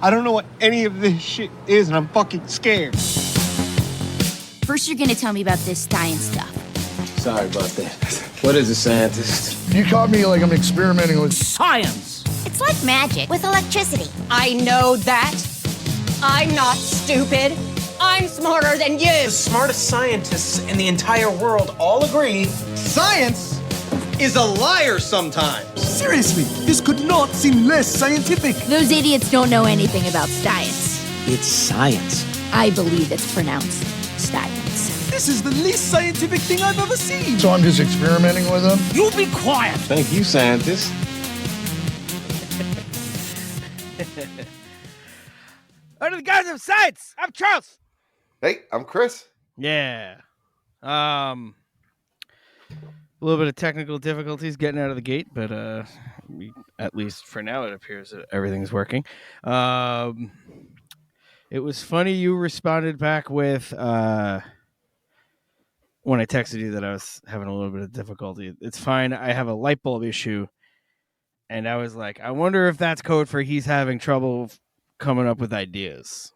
I don't know what any of this shit is, and I'm fucking scared. First, you're gonna tell me about this science stuff. Sorry about that. What is a scientist? You caught me like I'm experimenting with Science! It's like magic with electricity. I know that. I'm not stupid. I'm smarter than you. The smartest scientists in the entire world all agree Science is a liar sometimes. Seriously, this could not seem less scientific. Those idiots don't know anything about science. It's science. I believe it's pronounced science. This is the least scientific thing I've ever seen. So I'm just experimenting with them. You be quiet! Thank you, scientist. Under the guise of science, I'm Charles. Hey, I'm Chris. Yeah. A little bit of technical difficulties getting out of the gate, but at least for now it appears that everything's working. It was funny you responded back with when I texted you that I was having a little bit of difficulty. It's fine. I have a light bulb issue. And I was like, I wonder if that's code for he's having trouble coming up with ideas.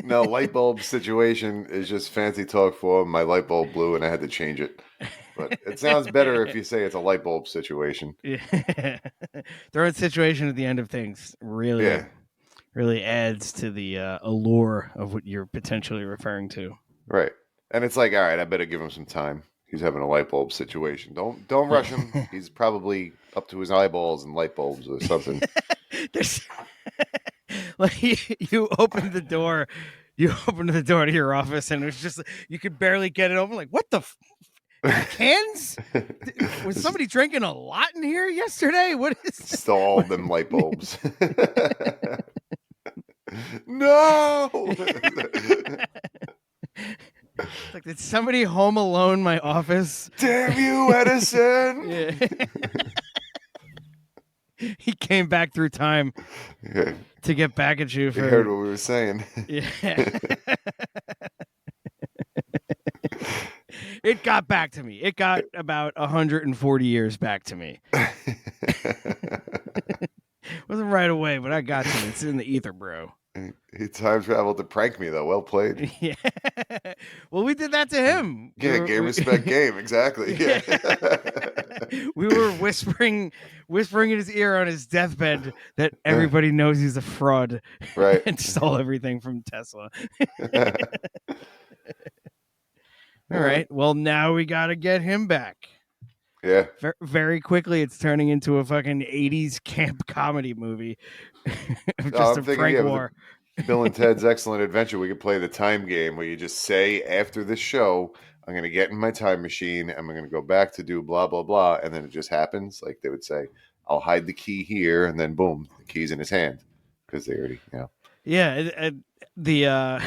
No, light bulb situation is just fancy talk for my light bulb blew and I had to change it. But it sounds better if you say it's a light bulb situation. Yeah. Throwing situation at the end of things really adds to the allure of what you're potentially referring to. Right. And it's like, all right, I better give him some time. He's having a light bulb situation. Don't rush him. He's probably up to his eyeballs in light bulbs or something. Like you opened the door to your office and it was just you could barely get it open. Like, what the cans? Was somebody drinking a lot in here yesterday? What is this? Still all of them light bulbs. No. Like, did somebody home alone my office? Damn you, Edison! Yeah. He came back through time to get back at you. You heard what we were saying. Yeah. It got back to me. It got about 140 years back to me. Wasn't right away, but I got to it. It's in the ether, bro. He time traveled to prank me, though. Well played. Yeah. Well, we did that to him. Yeah, game respect game. Exactly. Yeah. We were whispering in his ear on his deathbed that everybody knows he's a fraud. Right. And stole everything from Tesla. All right. Well, now we got to get him back. Yeah. Very quickly, it's turning into a fucking 80s camp comedy movie. Just a prank war. Bill and Ted's Excellent Adventure. We could play the time game where you just say, after this show, I'm going to get in my time machine and I'm going to go back to do blah, blah, blah. And then it just happens. Like they would say, I'll hide the key here. And then boom, the key's in his hand. Because they already, Yeah.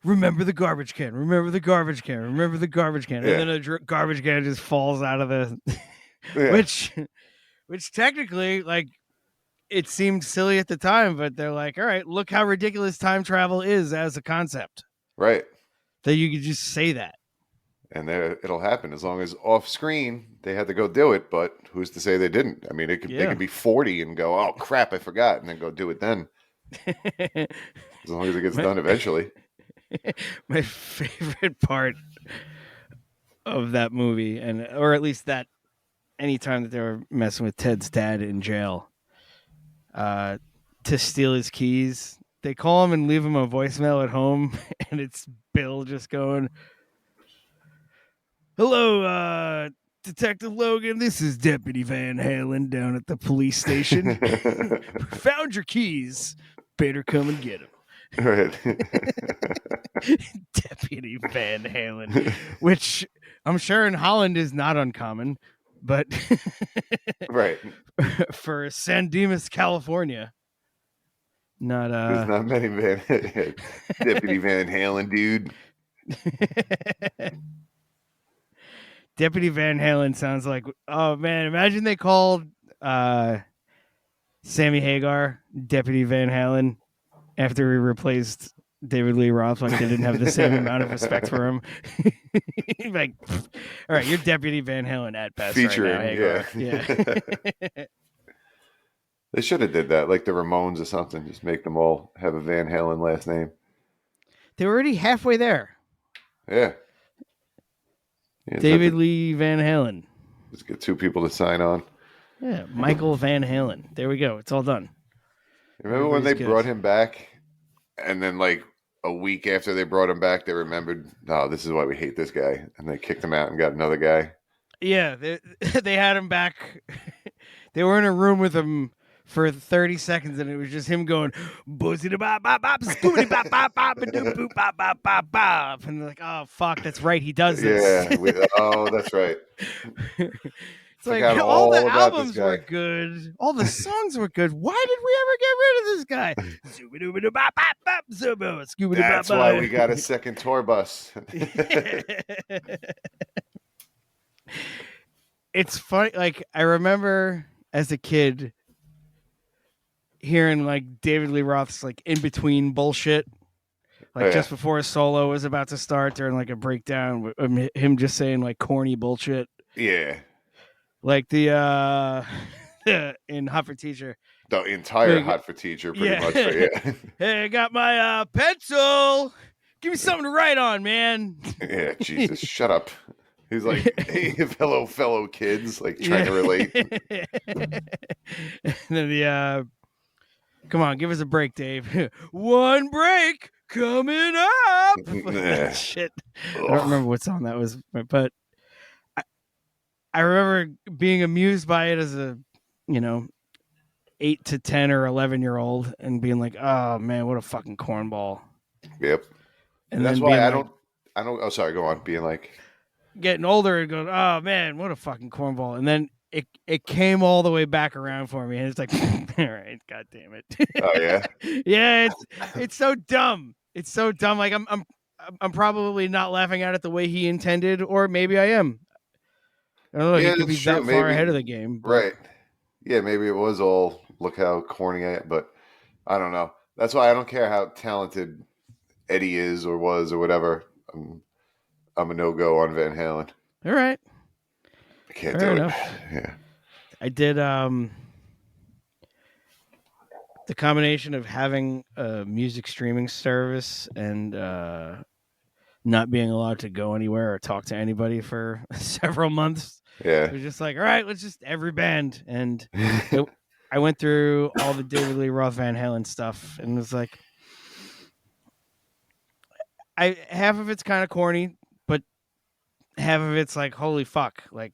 Remember the garbage can. Remember the garbage can. Remember the garbage can. Yeah. And then a garbage can just falls out of the... Yeah. Which technically, like, it seemed silly at the time, but they're like, all right, look how ridiculous time travel is as a concept. Right. That you could just say that. And then it'll happen as long as off screen they had to go do it. But who's to say they didn't? I mean, they could be 40 and go, oh, crap, I forgot. And then go do it then. As long as it gets done eventually. My favorite part of that movie, or at least that anytime that they were messing with Ted's dad in jail to steal his keys, they call him and leave him a voicemail at home, and it's Bill just going, "Hello, Detective Logan, this is Deputy Van Halen down at the police station. Found your keys. Better come and get them." Right. Deputy Van Halen, which I'm sure in Holland is not uncommon, but right for San Dimas, California, not there's not many Deputy Van Halen, dude. Deputy Van Halen sounds like, oh man, imagine they called Sammy Hagar Deputy Van Halen after he replaced David Lee Roth. Like they didn't have the same amount of respect for him. Like, all right, you're Deputy Van Halen at best. Featuring, right now, Hagar. Yeah. They should have did that, like the Ramones or something. Just make them all have a Van Halen last name. They were already halfway there. Yeah. David Lee Van Halen. Just get two people to sign on. Yeah, Michael Van Halen. There we go. It's all done. Remember when they brought him back, and then like a week after they brought him back, they remembered, "Oh, this is why we hate this guy," and they kicked him out and got another guy. Yeah, they had him back. They were in a room with him for 30 seconds, and it was just him going, "Boozy da bop bop bop, scoody bop bop bop, and do boop bop bop bop bop," and they're like, "Oh fuck, that's right, he does this." Yeah, oh, that's right. It's like all the albums were good, all the songs were good. Why did we ever get rid of this guy? That's why we got a second tour bus. It's funny. Like I remember as a kid hearing like David Lee Roth's like in between bullshit, like just before a solo was about to start during like a breakdown, him just saying like corny bullshit. Yeah. Like the in Hot for Teacher. The entire Hot for Teacher, pretty much. Yeah. Hey, I got my pencil. Give me something to write on, man. Yeah, Jesus, shut up. He's like, hey, fellow kids, like trying to relate. And then come on, give us a break, Dave. One break coming up. Shit. I don't remember what song that was, but I remember being amused by it as a, 8 to 10 or 11-year-old and being like, oh man, what a fucking cornball. Yep. And that's why I don't, oh, sorry, go on. Being like, getting older and going, oh man, what a fucking cornball. And then it came all the way back around for me. And it's like, all right, God damn it. Oh yeah. Yeah. It's so dumb. It's so dumb. Like I'm probably not laughing at it the way he intended, or maybe I am. I don't know. He could be that far ahead of the game. But... Right. Yeah, maybe it was all, look how corny I am, but I don't know. That's why I don't care how talented Eddie is or was or whatever. I'm a no-go on Van Halen. All right. I can't do it. Yeah. I did the combination of having a music streaming service and not being allowed to go anywhere or talk to anybody for several months. Yeah. It was just like, all right, let's just every band. And I went through all the David Lee Roth Van Halen stuff and was like, half of it's kind of corny, but half of it's like, holy fuck. Like,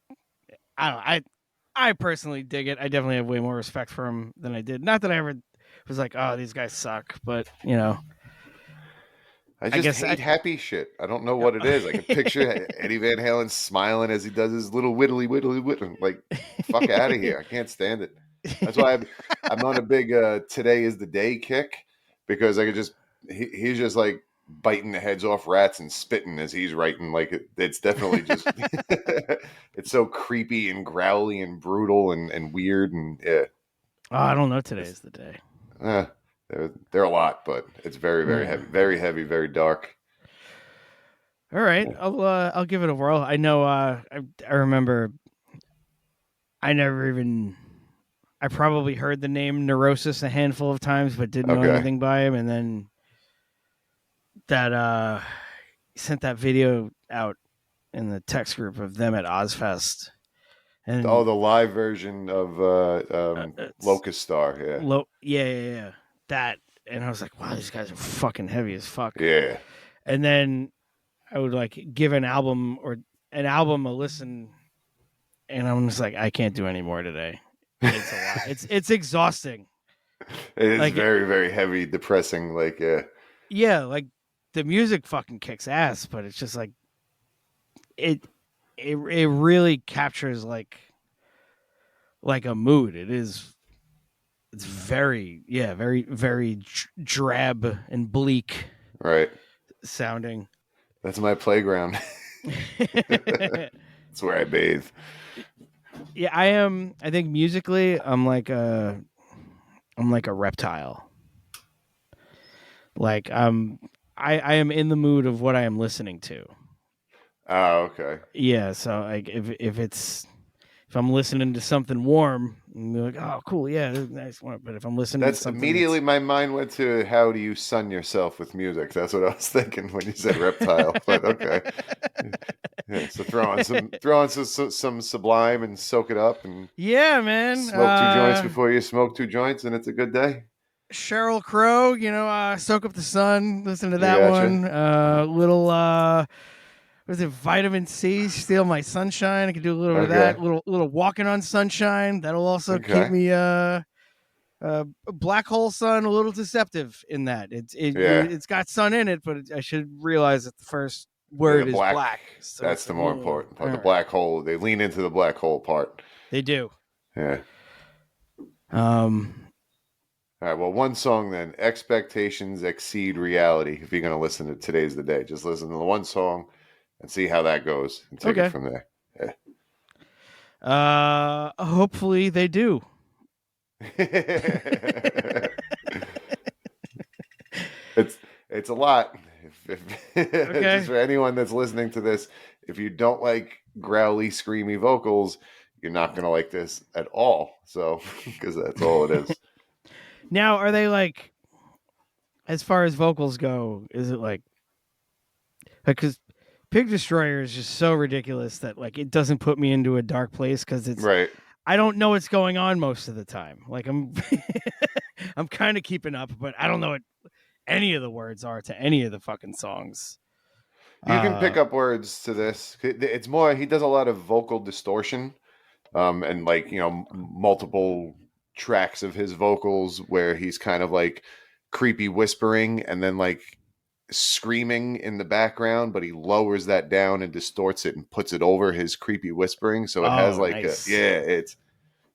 I don't know. I personally dig it. I definitely have way more respect for him than I did. Not that I ever was like, oh, these guys suck, but I just hate happy shit. I don't know what it is. I can picture Eddie Van Halen smiling as he does his little whittly. Like, fuck out of here. I can't stand it. That's why I'm on a big today is the day kick, because I could just, he's just like biting the heads off rats and spitting as he's writing. Like, it's definitely just, it's so creepy and growly and brutal and weird. And yeah. Oh, I don't know. Today is the day. They're a lot, but it's very, very heavy, very dark. All right, I'll give it a whirl. I know. I remember. I probably heard the name Neurosis a handful of times, but didn't know anything by him. And then that sent that video out in the text group of them at Ozfest. And the live version of Locust Star. Yeah. Yeah. That, and I was like, wow, these guys are fucking heavy as fuck. Yeah. And then I would like give an album a listen, and I'm just like, I can't do any more today. It's a lot. It's exhausting. It is like, very, very heavy, depressing. Like, yeah. Yeah, like the music fucking kicks ass, but it's just like it really captures like a mood. It's very, very drab and bleak. Right. Sounding. That's my playground. That's where I bathe. Yeah, I think musically, I'm like a reptile. Like I am in the mood of what I am listening to. Oh, okay. Yeah, so like if I'm listening to something warm, And be like, oh, cool, yeah, this is a nice one. But if I'm listening That's to something immediately my mind went to how do you sun yourself with music? That's what I was thinking when you said reptile. But okay, yeah. So throw on some Sublime and soak it up and yeah, man, smoke 2 joints before you smoke 2 joints, and it's a good day. Sheryl Crow, Soak Up the Sun, listen to that Gotcha. one. Little was it Vitamin C, Steal My Sunshine? I could do a little bit of that. Little Walking on Sunshine. That'll also keep me Black Hole Sun, a little deceptive in that. It's got sun in it, but I should realize that the first word is black. So that's the more important part. The black hole, they lean into the black hole part. They do. Yeah. All right, well, one song then. Expectations exceed reality. If you're going to listen to Today's the Day, just listen to the one song and see how that goes and take it from there. Yeah. Hopefully they do. It's a lot. Just for anyone that's listening to this, if you don't like growly, screamy vocals, you're not going to like this at all. So, because that's all it is. Now, are they like, as far as vocals go, is it like, because Pig Destroyer is just so ridiculous that like it doesn't put me into a dark place because it's right. I don't know what's going on most of the time. Like I'm I'm kind of keeping up, but I don't know what any of the words are to any of the fucking songs. You can pick up words to this. It's more, he does a lot of vocal distortion, and like, multiple tracks of his vocals where he's kind of like creepy whispering and then like screaming in the background, but he lowers that down and distorts it and puts it over his creepy whispering. So it has like nice.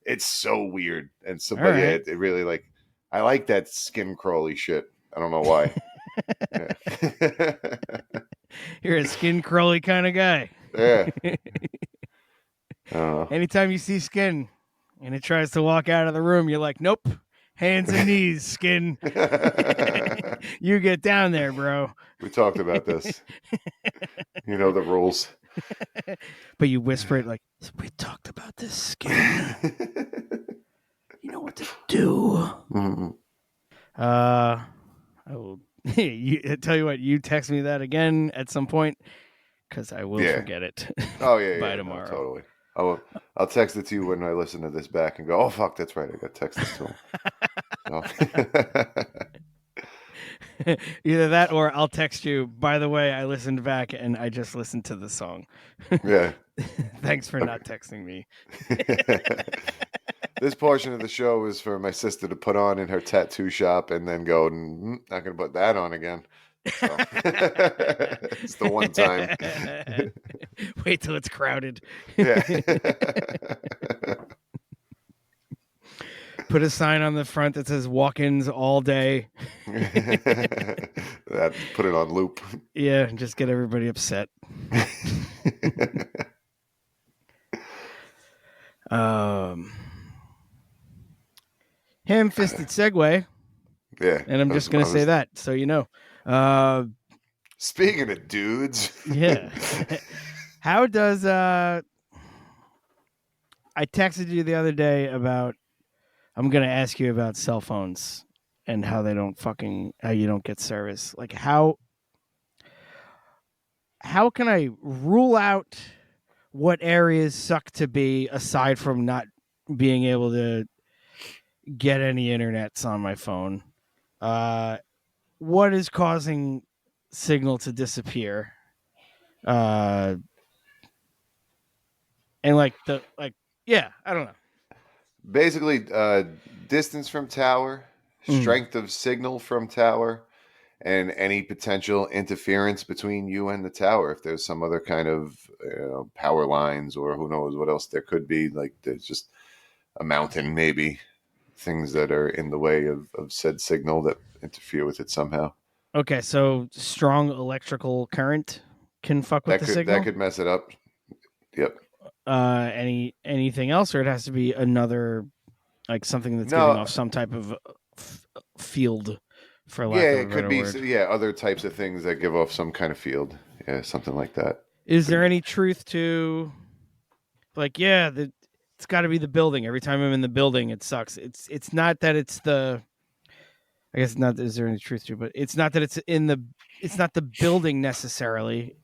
It's so weird. And so, but yeah, it really like, I like that skin crawly shit. I don't know why. You're a skin crawly kind of guy. Yeah. Anytime you see skin and it tries to walk out of the room, you're like, nope, hands and knees, skin. You get down there, bro. We talked about this. You know the rules. But you whisper it like, we talked about this, skin. You know what to do. Mm-hmm. I will tell you what, you text me that again at some point because I will forget it. Oh yeah, by tomorrow. No, totally. I'll text it to you when I listen to this back and go, oh fuck, that's right, I got text this to him. Either that or I'll text you, by the way, I listened back and I just listened to the song. Yeah. Thanks for not texting me. This portion of the show is for my sister to put on in her tattoo shop and then go, not going to put that on again. So. It's the one time. Wait till it's crowded. Yeah. Put a sign on the front that says walk-ins all day. That put it on loop. Yeah, just get everybody upset. Ham-fisted segue. Yeah. And I'm just going to say that, so you know. Speaking of dudes. Yeah. How does... I texted you the other day about... I'm going to ask you about cell phones and how they don't how you don't get service. Like how can I rule out what areas suck to be aside from not being able to get any internets on my phone? What is causing signal to disappear? And I don't know. Basically, distance from tower, strength of signal from tower, and any potential interference between you and the tower. If there's some other kind of power lines or who knows what else there could be, like there's just a mountain, maybe things that are in the way of said signal that interfere with it somehow. Okay, so strong electrical current can fuck with the signal? That could mess it up. Yep. Anything else, or it has to be another, like something that's giving off some type of field, for lack of a better word. Yeah, it could be other types of things that give off some kind of field. Yeah, something like that. Is there any truth to, like, it's got to be the building. Every time I'm in the building, it sucks. It's not that it's the. I guess not. Is there any truth to it? But it's not that it's in the. It's not the building necessarily.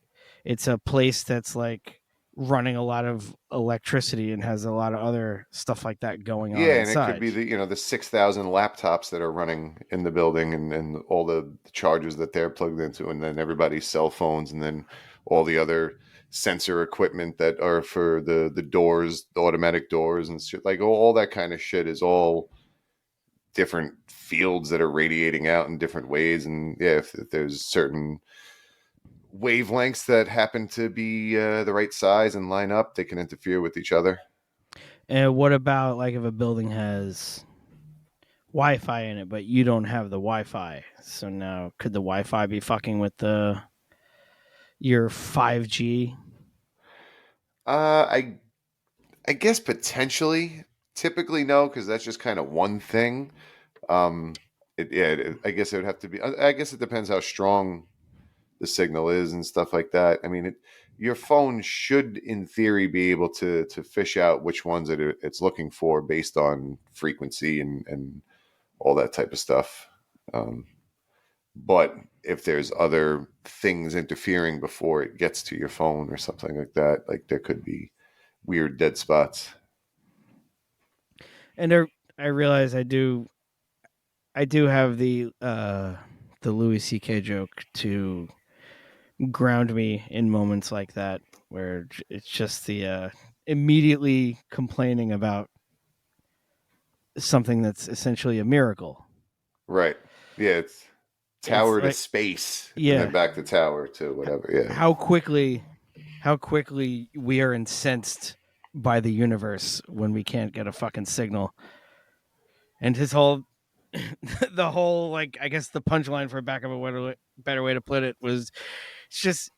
It's a place that's like running a lot of electricity and has a lot of other stuff like that going on Yeah, and inside. it could be the 6,000 laptops that are running in the building, and all the chargers that they're plugged into, and then everybody's cell phones, and then all the other sensor equipment that are for the doors, the automatic doors and shit. Like all that kind of shit is all different fields that are radiating out in different ways. And yeah, if there's certain wavelengths that happen to be the right size and line up, they can interfere with each other. And what about like if a building has Wi-Fi in it, but you don't have the Wi-Fi? So now could the Wi-Fi be fucking with your 5G? I guess potentially. Typically no, because that's just kind of one thing. I guess it would have to be. I guess it depends how strong the signal is and stuff like that. I mean, your phone should, in theory, be able to fish out which ones it's looking for based on frequency and all that type of stuff. But if there's other things interfering before it gets to your phone or something like that, like there could be weird dead spots. And I realize I do have the Louis C.K. joke to ground me in moments like that, where it's just the immediately complaining about something that's essentially a miracle. Right. Yeah, it's tower It's to like, space, yeah, and then back to tower to whatever. Yeah. How quickly we are incensed by the universe when we can't get a fucking signal. And his whole, the whole, like, I guess the punchline, for back of a better way to put it, was just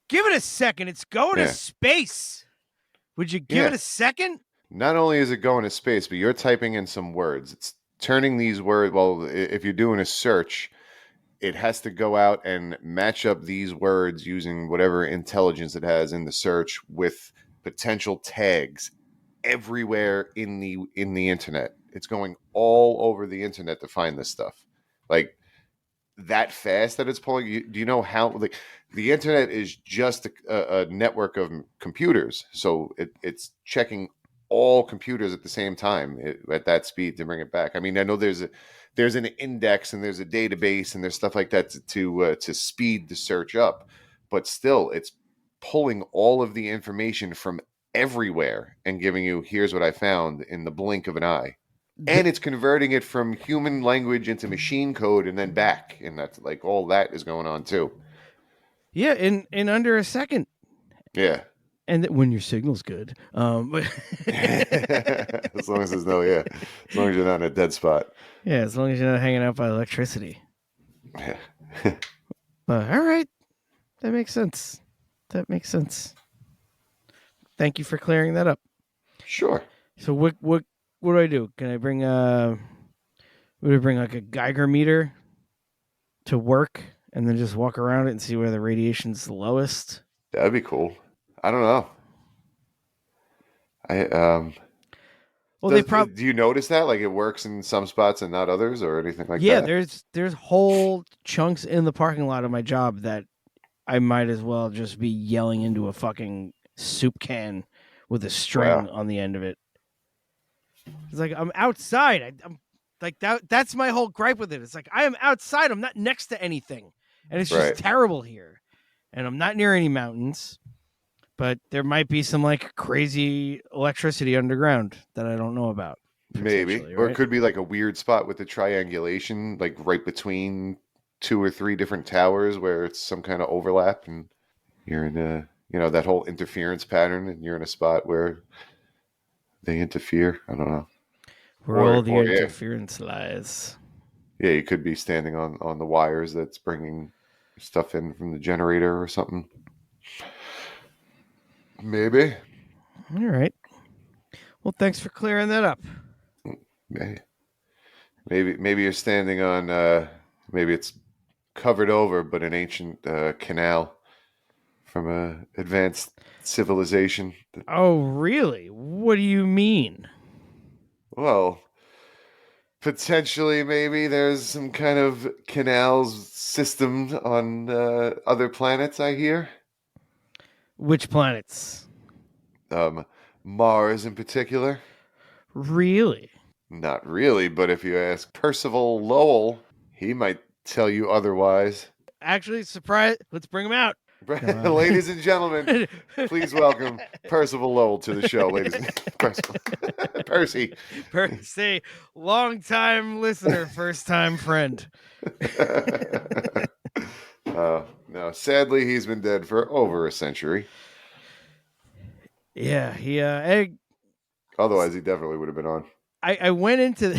give it a second. It's going to space. Would you give it a second? Not only is it going to space, but you're typing in some words. It's turning these words. Well, if you're doing a search, it has to go out and match up these words using whatever intelligence it has in the search with potential tags everywhere in the internet. It's going all over the internet to find this stuff. Like that fast that it's pulling. Do you know how? Like the internet is just a network of computers, so it's checking all computers at the same time at that speed to bring it back. I mean, I know there's an index and there's a database and there's stuff like that to speed the search up, but still it's pulling all of the information from everywhere and giving you, here's what I found in the blink of an eye. And it's converting it from human language into machine code and then back. And that's like all that is going on too. Yeah, in under a second. Yeah. And when your signal's good. But as long as there's as long as you're not in a dead spot. Yeah, as long as you're not hanging out by electricity. Yeah. But all right. That makes sense. Thank you for clearing that up. Sure. So what do I do? Can I bring would I bring like a Geiger meter to work and then just walk around it and see where the radiation's the lowest? That'd be cool. I don't know. Well, do you notice that like it works in some spots and not others, or anything like that? Yeah, there's whole chunks in the parking lot of my job that I might as well just be yelling into a fucking soup can with a string on the end of it. It's like I'm outside. I'm like that's my whole gripe with it. It's like I am outside. I'm not next to anything, and it's just terrible here. And I'm not near any mountains. But there might be some like crazy electricity underground that I don't know about. Maybe. Or it could be like a weird spot with the triangulation, like right between 2 or 3 different towers where it's some kind of overlap and you're in that whole interference pattern and you're in a spot where they interfere. I don't know. Where all the interference lies. Yeah, you could be standing on the wires that's bringing stuff in from the generator or something. Maybe. All right. Well, thanks for clearing that up. Maybe you're standing on maybe it's covered over, but an ancient canal from a advanced civilization. Oh, really? What do you mean? Well, potentially, maybe there's some kind of canals system on other planets, I hear. Which planets? Mars in particular. Really? Not really, but if you ask Percival Lowell, he might tell you otherwise. Actually, surprise. Let's bring him out. Ladies and gentlemen, please welcome Percival Lowell to the show, ladies and Percy. Percy, long-time listener, first-time friend. No, sadly, he's been dead for over a century. Yeah, he. Otherwise, he definitely would have been on. I went into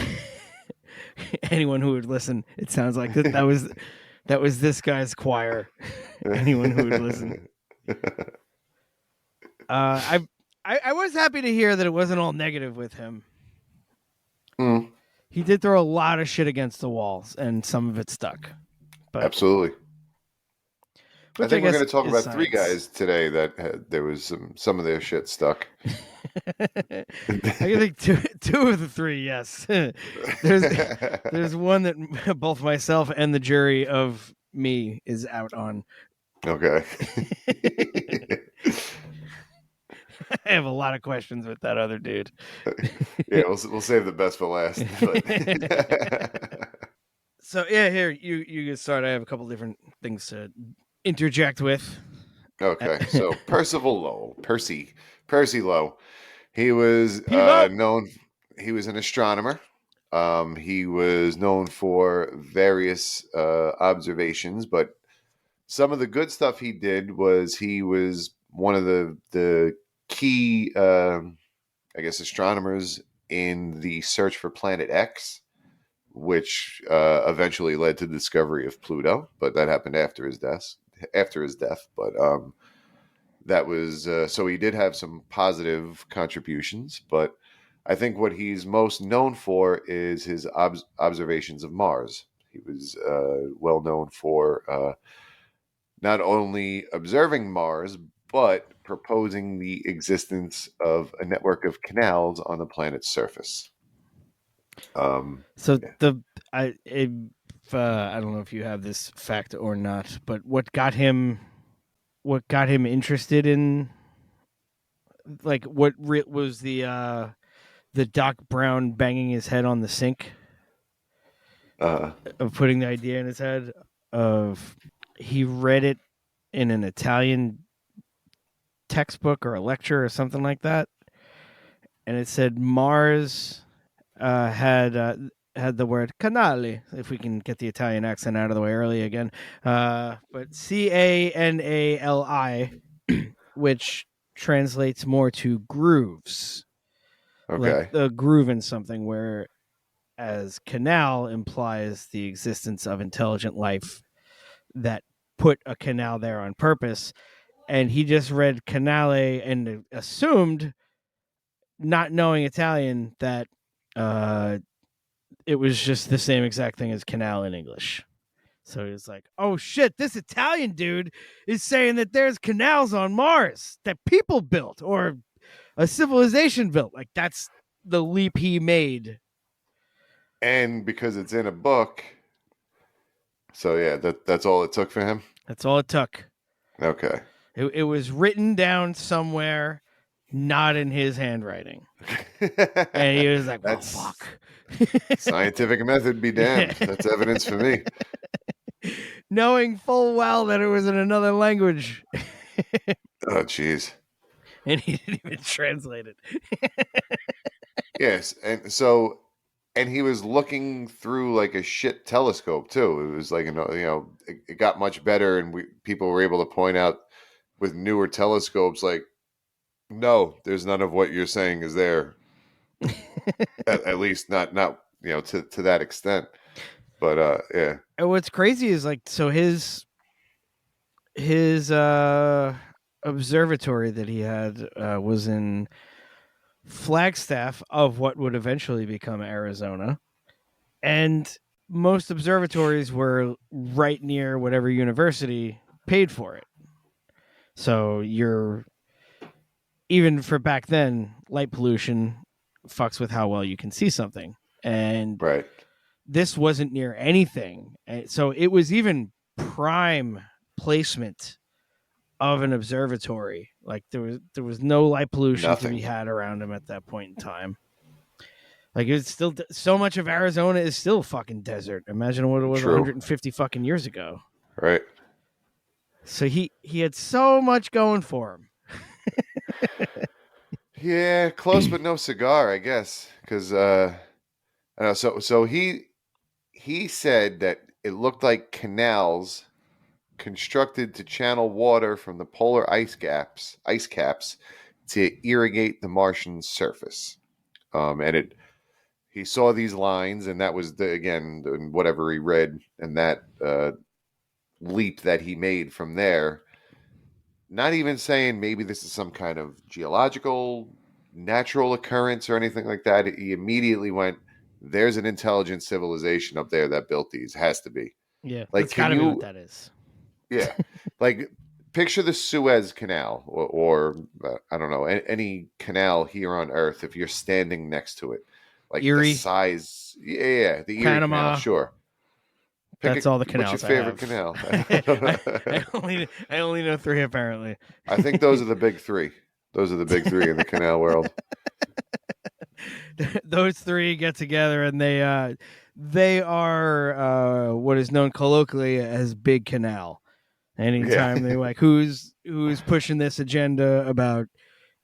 anyone who would listen. It sounds like that was this guy's choir. Anyone who would listen. I was happy to hear that it wasn't all negative with him. Mm. He did throw a lot of shit against the walls, and some of it stuck. But, absolutely. I think we're going to talk about science. 3 guys today that there was some of their shit stuck. I think two of the 3, yes. there's one that both myself and the jury of me is out on. Okay. I have a lot of questions with that other dude. Yeah, we'll save the best for last. So yeah, here you get started. I have a couple different things to interject with. Okay, so Percival Lowell, Percy Lowe. He was known. He was an astronomer. He was known for various observations, but some of the good stuff he did was he was one of the key, I guess, astronomers in the search for Planet X, which eventually led to the discovery of Pluto. But that happened after his death. But that was so he did have some positive contributions. But I think what he's most known for is his observations of Mars. He was well known for not only observing Mars, but proposing the existence of a network of canals on the planet's surface. I don't know if you have this fact or not, but what got him interested in, like, what was the Doc Brown banging his head on the sink of putting the idea in his head of he read it in an Italian textbook or a lecture or something like that, and it said Mars had the word canale, if we can get the Italian accent out of the way early again, but Canali, which translates more to grooves. Okay. Like the groove in something, where as canal implies the existence of intelligent life that put a canal there on purpose. And he just read canale and assumed, not knowing Italian, that it was just the same exact thing as canal in English. So he was like, oh shit, this Italian dude is saying that there's canals on Mars that people built or a civilization built. Like, that's the leap he made. And because it's in a book. So yeah, that's all it took for him? That's all it took. Okay. It was written down somewhere, not in his handwriting. And he was like, well, fuck. Scientific method be damned. That's evidence for me. Knowing full well that it was in another language. Oh, jeez. And he didn't even translate it. Yes, and he was looking through like a shit telescope too. It was like, it got much better, and people were able to point out with newer telescopes, like, no, there's none of what you're saying is there. at least not to that extent. But yeah. And what's crazy is, like, so his observatory that he had was in Flagstaff of what would eventually become Arizona, and most observatories were right near whatever university paid for it. So even for back then, light pollution fucks with how well you can see something. And Right. this wasn't near anything. So it was even prime placement of an observatory. Like there was no light pollution to be had around him at that point in time. Like it's still so much of Arizona is still fucking desert. Imagine what it was 150 fucking years ago. Right. So he had so much going for him. Yeah, close but no cigar, I guess, because I know. So he said that it looked like canals constructed to channel water from the polar ice caps to irrigate the Martian surface. And he saw these lines, and that was whatever he read, and that leap that he made from there. Not even saying maybe this is some kind of geological, natural occurrence or anything like that. He immediately went, there's an intelligent civilization up there that built these. Has to be. Yeah, like, that's gotta be what that is. Yeah. Like, picture the Suez Canal or I don't know, any canal here on Earth if you're standing next to it. Like Erie. the size. Yeah, the Erie Panama. Canal, sure. That's all the canals. What's your favorite canal? I only know 3 apparently. I think those are the big 3. Those are the big 3 in the canal world. Those 3 get together and they are what is known colloquially as Big Canal. Anytime they're like, who's pushing this agenda about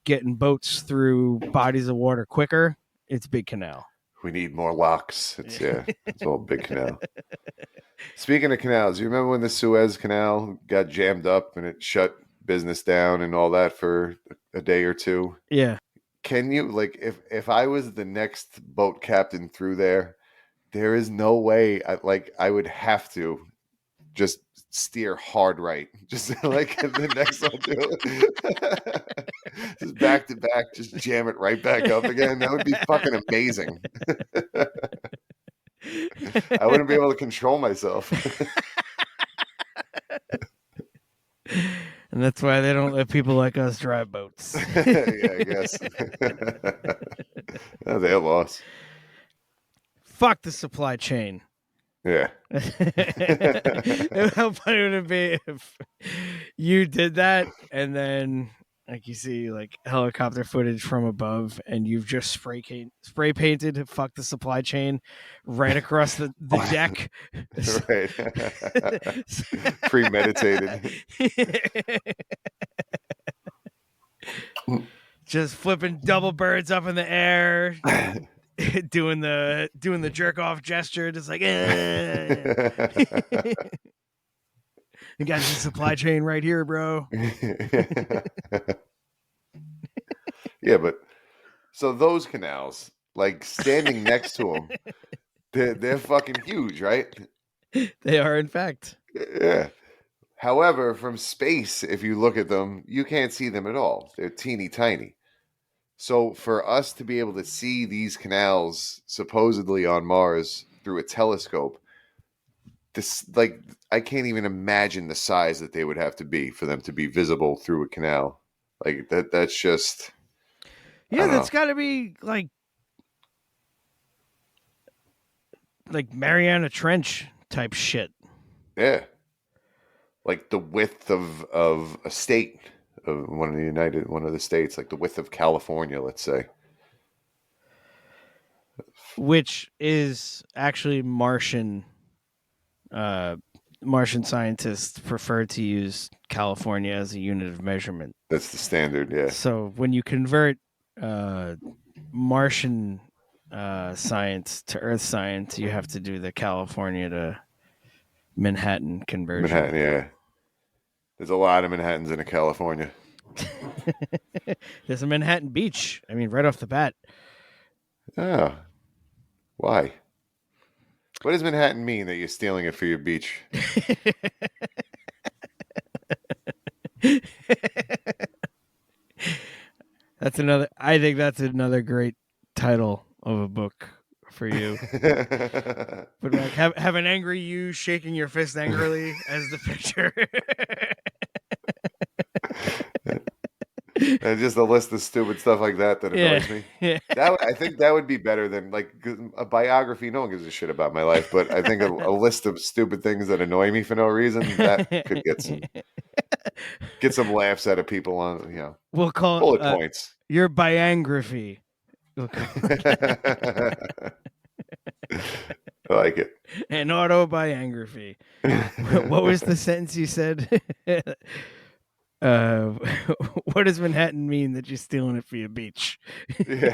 getting boats through bodies of water quicker, it's Big Canal. We need more locks. It's all Big Canal. Speaking of canals, you remember when the Suez Canal got jammed up and it shut business down and all that for a day or 2? Yeah. Can you, like, if I was the next boat captain through there is no way I would have to just steer hard right. Just like the next one too. Just back to back, just jam it right back up again. That would be fucking amazing. I wouldn't be able to control myself. And that's why they don't let people like us drive boats. Yeah, I guess. Oh, they're lost. Fuck the supply chain. Yeah. How funny would it be if you did that and then like you see like helicopter footage from above and you've just spray painted fuck the supply chain right across the deck. Right. Premeditated. Just flipping double birds up in the air. doing the jerk off gesture, just like, You got the supply chain right here, bro. Yeah, but so those canals, like standing next to them, they're fucking huge, right? They are, in fact. Yeah. However, from space, if you look at them, you can't see them at all. They're teeny tiny. So for us to be able to see these canals supposedly on Mars through a telescope, I can't even imagine the size that they would have to be for them to be visible through a canal. Like that's just that's got to be like Mariana Trench type shit. Yeah. Like the width of a state. Of one of the states, like the width of California, let's say, which is actually Martian scientists prefer to use California as a unit of measurement. That's the standard, yeah. So when you convert Martian science to Earth science, you have to do the California to Manhattan conversion. Manhattan, yeah. There's a lot of Manhattans in California. There's a Manhattan Beach. I mean, right off the bat. Oh. Why? What does Manhattan mean that you're stealing it for your beach? I think that's another great title of a book for you. But like have an angry you shaking your fist angrily as the picture. And just a list of stupid stuff like that annoys me. Yeah. I think that would be better than like a biography. No one gives a shit about my life, but I think a list of stupid things that annoy me for no reason that could get some laughs out of people on We'll call bullet points. Your biography. I like it. An autobiography. What was the sentence you said? What does Manhattan mean that you're stealing it for your beach? Yeah.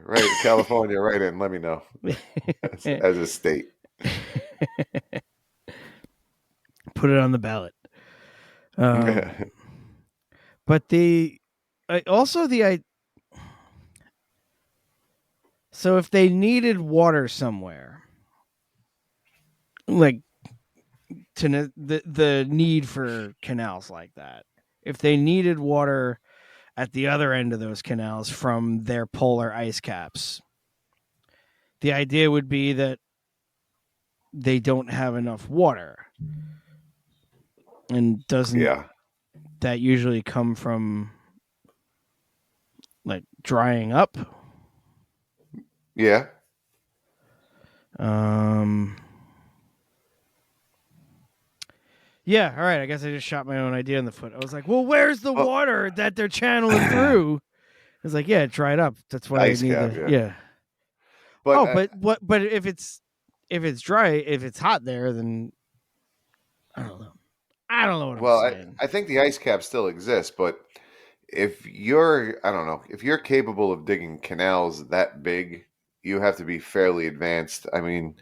Right, California, right in. Let me know as a state. Put it on the ballot. But so if they needed water somewhere, like the need for canals like that, if they needed water at the other end of those canals from their polar ice caps, the idea would be that they don't have enough water. And doesn't that usually come from like drying up? Yeah. Yeah, all right. I guess I just shot my own idea in the foot. I was like, well, where's the water that they're channeling through? I was like, yeah, it dried up. That's why I need yeah. But but if it's dry, if it's hot there, then I don't know. I don't know what I'm saying. I think the ice cap still exists, but if you're, I don't know, if you're capable of digging canals that big, you have to be fairly advanced. I mean,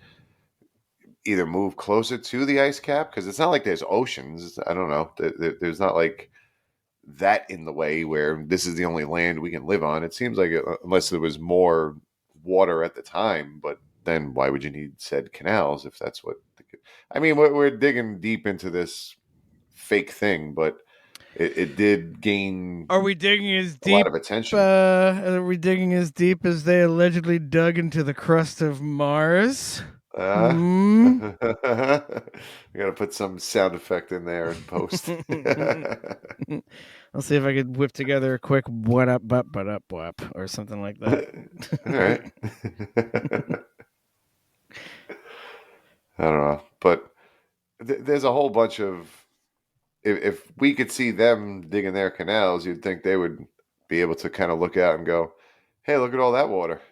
either move closer to the ice cap, because it's not like there's oceans. I don't know. There's not like that in the way where this is the only land we can live on. It seems like unless there was more water at the time, but then why would you need said canals if that's what... I mean, we're digging deep into this fake thing, but it did gain. Are we digging as deep? A lot of attention. Are we digging as deep as they allegedly dug into the crust of Mars? We got to put some sound effect in there and post. I'll see if I could whip together a quick what up, whap, or something like that. All right. I don't know, but there's a whole bunch of. If we could see them digging their canals, you'd think they would be able to kind of look out and go, "Hey, look at all that water,"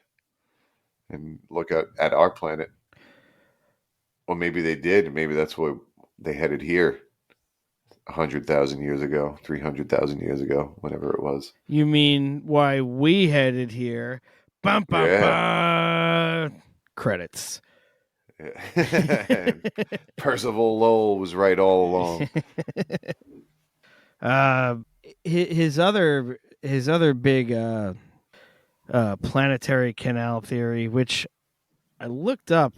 and look at our planet. Or maybe they did. Maybe that's what they headed here 100,000 years ago, 300,000 years ago, whenever it was. You mean why we headed here? Bum, bum, bum. Credits. Yeah. Percival Lowell was right all along. His other big planetary canal theory, which I looked up.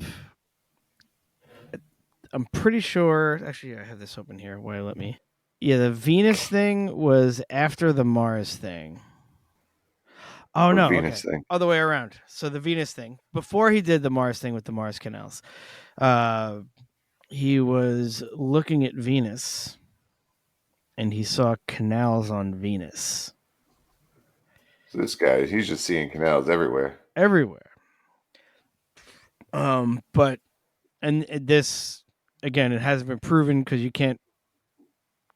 I'm pretty sure. Actually, I have this open here. Why let me? Yeah, the Venus thing was after the Mars thing. Oh, no. Venus thing. Other way around. So the Venus thing, before he did the Mars thing with the Mars canals, he was looking at Venus and he saw canals on Venus. So this guy, he's just seeing canals everywhere. Everywhere. But, and this, again, it hasn't been proven because you can't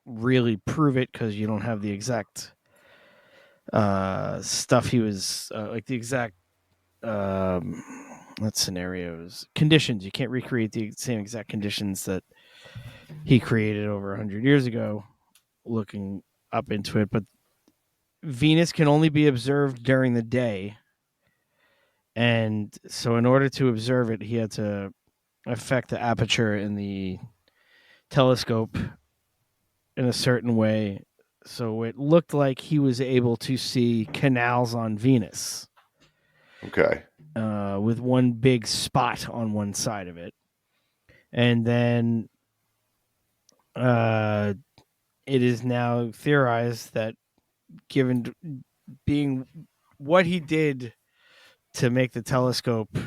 really prove it because you don't have the exact stuff he was like the exact scenarios, conditions. You can't recreate the same exact conditions that he created over 100 years ago looking up into it, but Venus can only be observed during the day, and so in order to observe it he had to affect the aperture in the telescope in a certain way. So it looked like he was able to see canals on Venus. Okay. With one big spot on one side of it. And then it is now theorized that given being what he did to make the telescope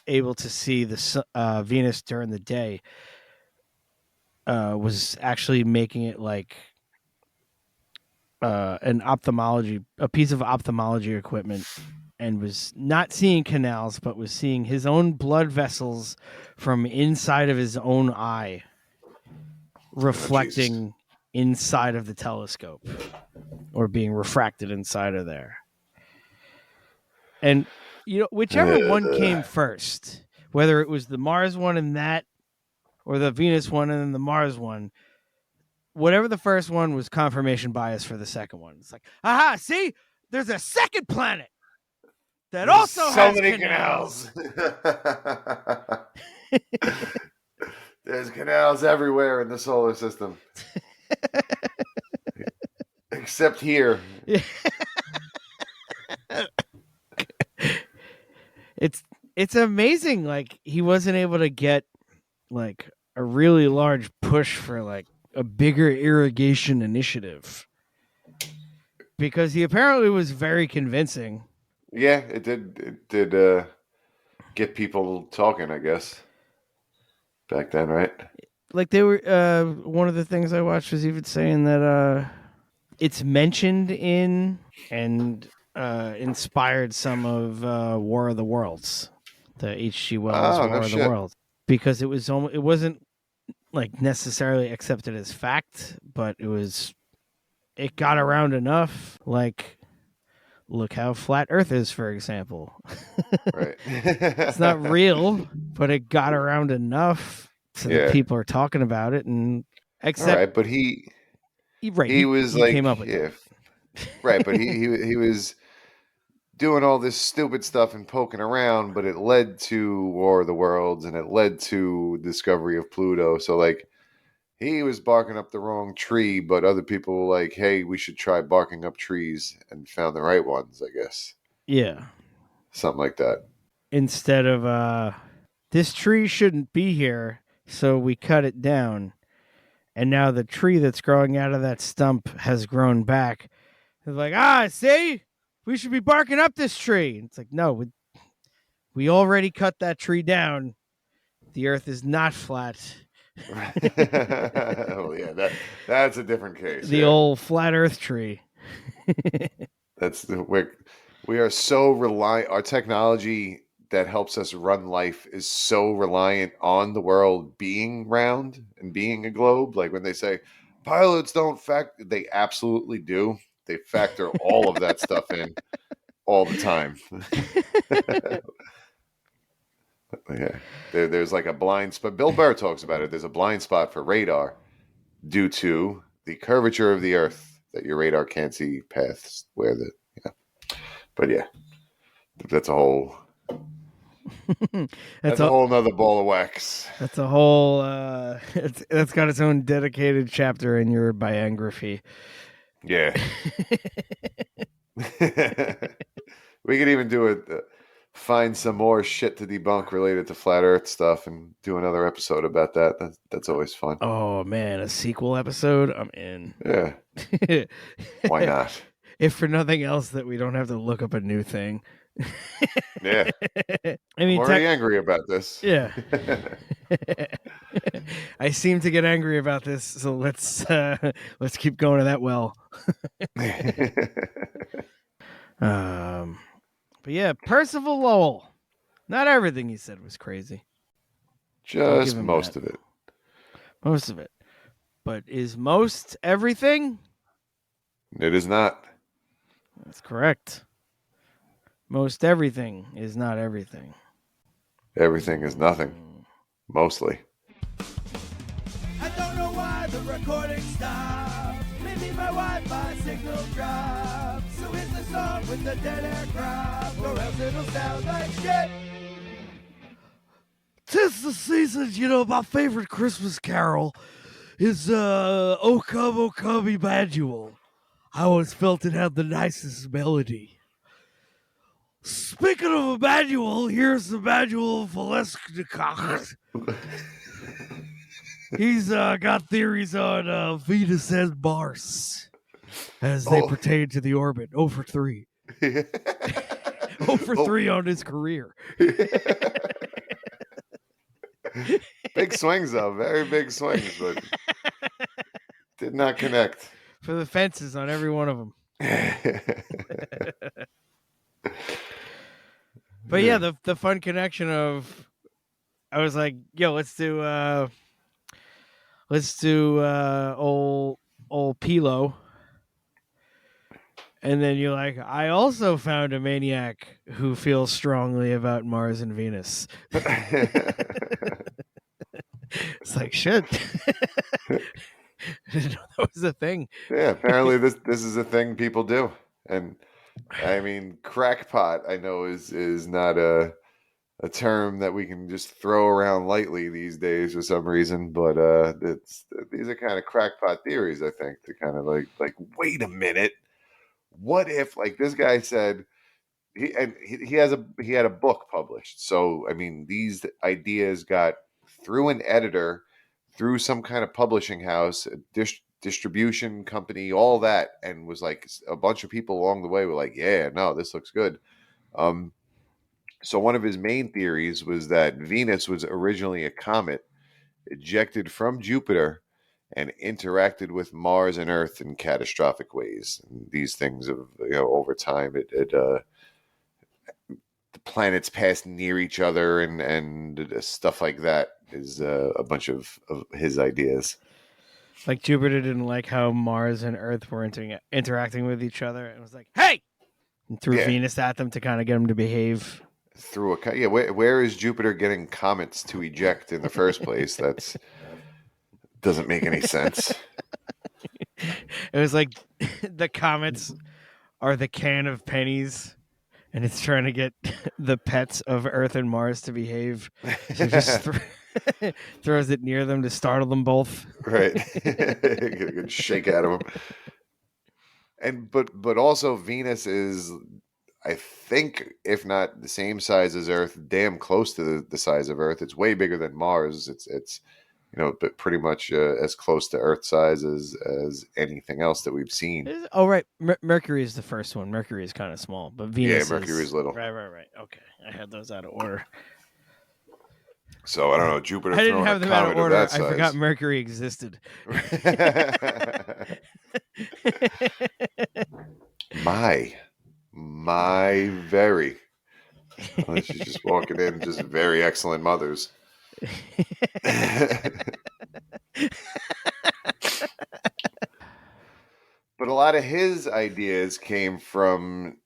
able to see the Venus during the day, was actually making it like a piece of ophthalmology equipment, and was not seeing canals, but was seeing his own blood vessels from inside of his own eye, reflecting inside of the telescope, or being refracted inside of there. And whichever one came first, whether it was the Mars one and that, or the Venus one and then the Mars one, whatever the first one was, confirmation bias for the second one. It's like, aha, see, there's a second planet that also has many canals. There's canals everywhere in the solar system. Except here. It's amazing. Like, he wasn't able to get like a really large push for like a bigger irrigation initiative, because he apparently was very convincing. Yeah, it did get people talking, I guess, back then, right? Like, they were one of the things I watched was even saying that it's mentioned in and inspired some of War of the Worlds, the H.G. Wells War of the Worlds, because it wasn't like necessarily accepted as fact, but it got around enough. Like, look how flat Earth is, for example. Right. It's not real, but it got around enough so that people are talking about it. And except, all right, but he was like, came up with it. Right, but he was doing all this stupid stuff and poking around, but it led to War of the Worlds, and it led to discovery of Pluto. So like, he was barking up the wrong tree, but other people were like, hey, we should try barking up trees, and found the right ones, I guess. Yeah. Something like that. Instead of, this tree shouldn't be here, so we cut it down. And now the tree that's growing out of that stump has grown back. It's like, see? We should be barking up this tree. It's like, no, we already cut that tree down. The Earth is not flat. Oh yeah, that's a different case. The old flat Earth tree. We are so reliant. Our technology that helps us run life is so reliant on the world being round and being a globe. Like when they say pilots don't factor, they absolutely do. They factor all of that stuff in all the time. Yeah, there's like a blind spot. Bill Burr talks about it. There's a blind spot for radar due to the curvature of the Earth, that your radar can't see paths where the. Yeah, but yeah, that's a whole. That's a whole nother ball of wax. That's a whole. That's got its own dedicated chapter in your biography. Yeah. We could even do it. Find some more shit to debunk related to flat Earth stuff, and do another episode about that. That's always fun. Oh man, a sequel episode? I'm in. Yeah. Why not? If for nothing else, that we don't have to look up a new thing. Yeah. I mean, I'm already angry about this. Yeah. I seem to get angry about this, so let's keep going to that well. But yeah, Percival Lowell. Not everything he said was crazy. Just most of it. Most of it. But is most everything? It is not. That's correct. Most everything is not everything. Everything is nothing. Mostly. I don't know why the recording stopped. Maybe my Wi-Fi signal dropped. So here's the song with the dead aircraft, or else it'll sound like shit. 'Tis the season, my favorite Christmas carol is O Come, Emmanuel. I always felt it had the nicest melody. Speaking of Immanuel, here's Immanuel Velikovsky. He's got theories on Venus and Mars as they pertain to the orbit. 0 for 3. 0 for 3 on his career. Big big swings, though. Very big swings, but did not connect. For the fences on every one of them. But yeah, the fun connection of, I was like, yo, let's do old Pilo. And then you're like, I also found a maniac who feels strongly about Mars and Venus. It's like, shit. I didn't know that was a thing. Yeah, apparently this is a thing people do. And I mean, crackpot, I know is not a term that we can just throw around lightly these days for some reason, but these are kind of crackpot theories, I think, to kind of like wait a minute, what if, like this guy said, he had a book published. So I mean, these ideas got through an editor, through some kind of publishing house, a distribution company, all that, and was like a bunch of people along the way were like, yeah, no, this looks good. So one of his main theories was that Venus was originally a comet ejected from Jupiter and interacted with Mars and Earth in catastrophic ways. And these things have, over time, the planets passed near each other and stuff like that is a bunch of his ideas. Like Jupiter didn't like how Mars and Earth were interacting with each other, and was like, hey! And threw Venus at them to kind of get them to behave. Through where is Jupiter getting comets to eject in the first place? That's doesn't make any sense. It was like the comets are the can of pennies, and it's trying to get the pets of Earth and Mars to behave. So it just throws it near them to startle them both. Right. Get a good shake out of them. And but also Venus is, I think, if not the same size as Earth, damn close to the size of Earth. It's way bigger than Mars. It's but pretty much as close to Earth size as anything else that we've seen. Oh, right. Mercury is the first one. Mercury is kind of small, but Venus Mercury is little. Right. Okay. I had those out of order. So I don't know. Jupiter. I didn't have them out of order. I size. forgot Mercury existed. My very. Well, she's just walking in, just very excellent mothers. But a lot of his ideas came from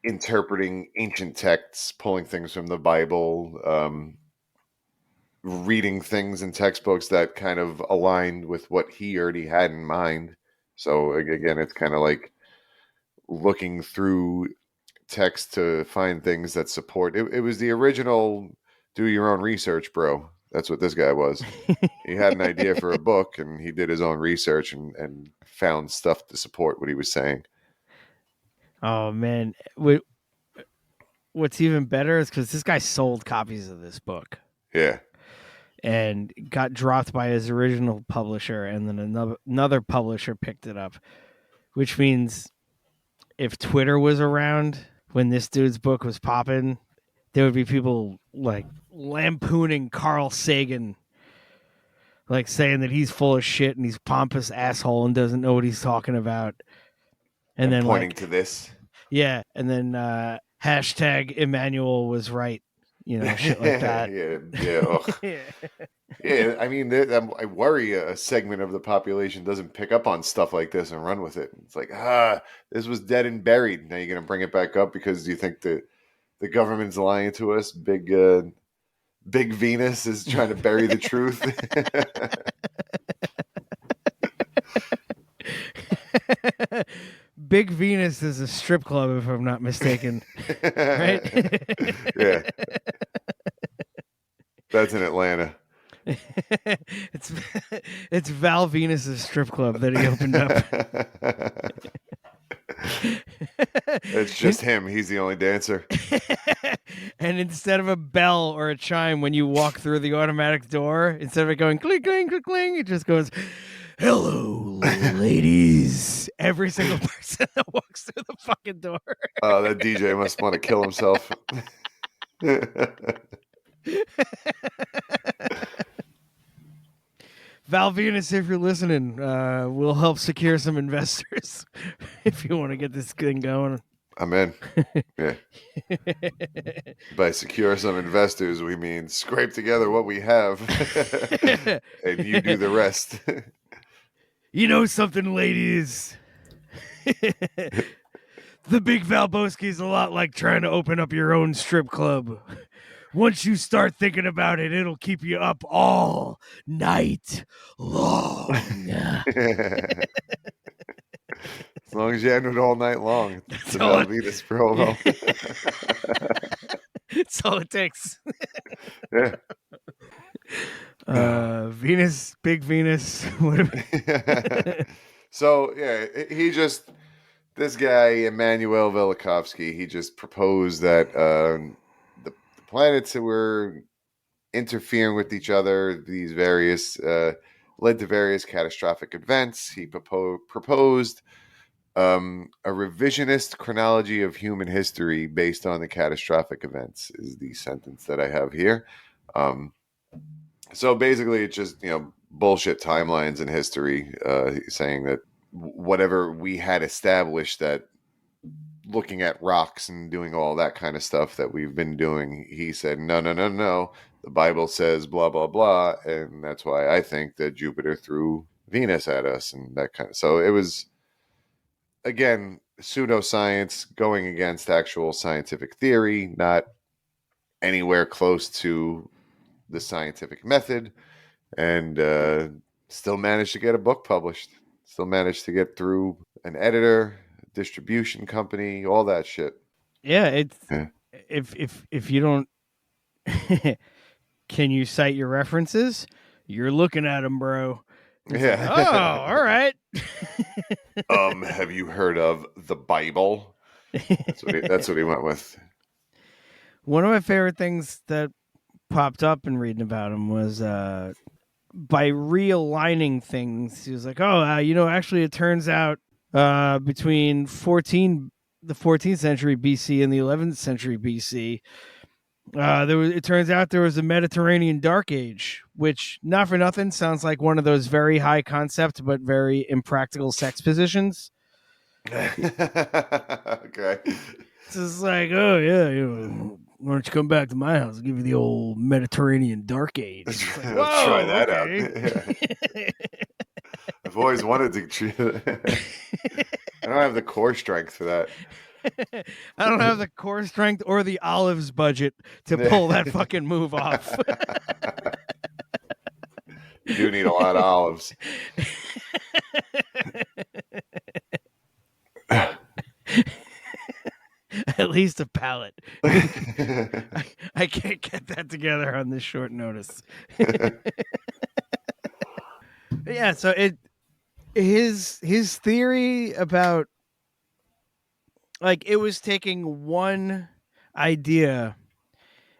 interpreting ancient texts, pulling things from the Bible, reading things in textbooks that kind of aligned with what he already had in mind. So again, it's kind of like looking through text to find things that support. It was the original do your own research, bro. That's what this guy was. He had an idea for a book, and he did his own research and found stuff to support what he was saying. Oh, man. What's even better is because this guy sold copies of this book. Yeah. And got dropped by his original publisher, and then another publisher picked it up, which means if Twitter was around when this dude's book was popping, there would be people like lampooning Carl Sagan, like saying that he's full of shit and he's pompous asshole and doesn't know what he's talking about. And then pointing to this. Yeah. And then hashtag Immanuel was right. Shit like that. Yeah. I mean, I worry a segment of the population doesn't pick up on stuff like this and run with it. It's like, this was dead and buried. Now you're going to bring it back up because you think that the government's lying to us. Big Venus is trying to bury the truth. Big Venus is a strip club, if I'm not mistaken. Right? Yeah. That's in Atlanta. It's Val Venus's strip club that he opened up. It's just him. He's the only dancer. And instead of a bell or a chime when you walk through the automatic door, instead of it going cling, cling, cling, cling, it just goes, hello, ladies. Every single person that walks through the fucking door. Oh, that DJ must want to kill himself. Val Venus, if you're listening, we'll help secure some investors if you want to get this thing going. I'm in. Yeah. By secure some investors, we mean scrape together what we have, and you do the rest. You know something, ladies? The Big Valboski is a lot like trying to open up your own strip club. Once you start thinking about it, it'll keep you up all night long. As long as you end it all night long. It's about Venus promo. That's all it takes. Yeah. Venus, Big Venus. So, yeah, this guy, Immanuel Velikovsky, he just proposed that the planets that were interfering with each other, these various, led to various catastrophic events. He proposed a revisionist chronology of human history based on the catastrophic events is the sentence that I have here. So basically it's just, bullshit timelines in history, saying that whatever we had established, that looking at rocks and doing all that kind of stuff that we've been doing, he said, no, the Bible says blah, blah, blah. And that's why I think that Jupiter threw Venus at us and that kind of, so it was, again, pseudoscience going against actual scientific theory, not anywhere close to the scientific method, and still managed to get a book published, still managed to get through an editor, distribution company, all that shit. Yeah, if you don't can you cite your references? You're looking at them, bro. It's yeah. Like, oh, all right. Have you heard of the Bible? That's what he went with. One of my favorite things that popped up in reading about him was by realigning things. He was like, "Oh, actually, it turns out between the 14th century BC and the 11th century BC, it turns out there was a Mediterranean Dark Age, which, not for nothing, sounds like one of those very high concept but very impractical sex positions." Okay. It's just like, oh yeah, why don't you come back to my house? I'll give you the old Mediterranean Dark Age. Like, Let's try that out. Yeah. I've always wanted to. I don't have the core strength for that. I don't have the core strength or the olives budget to pull that fucking move off. You do need a lot of olives. At least a pallet. I can't get that together on this short notice. Yeah, so his theory about, like, it was taking one idea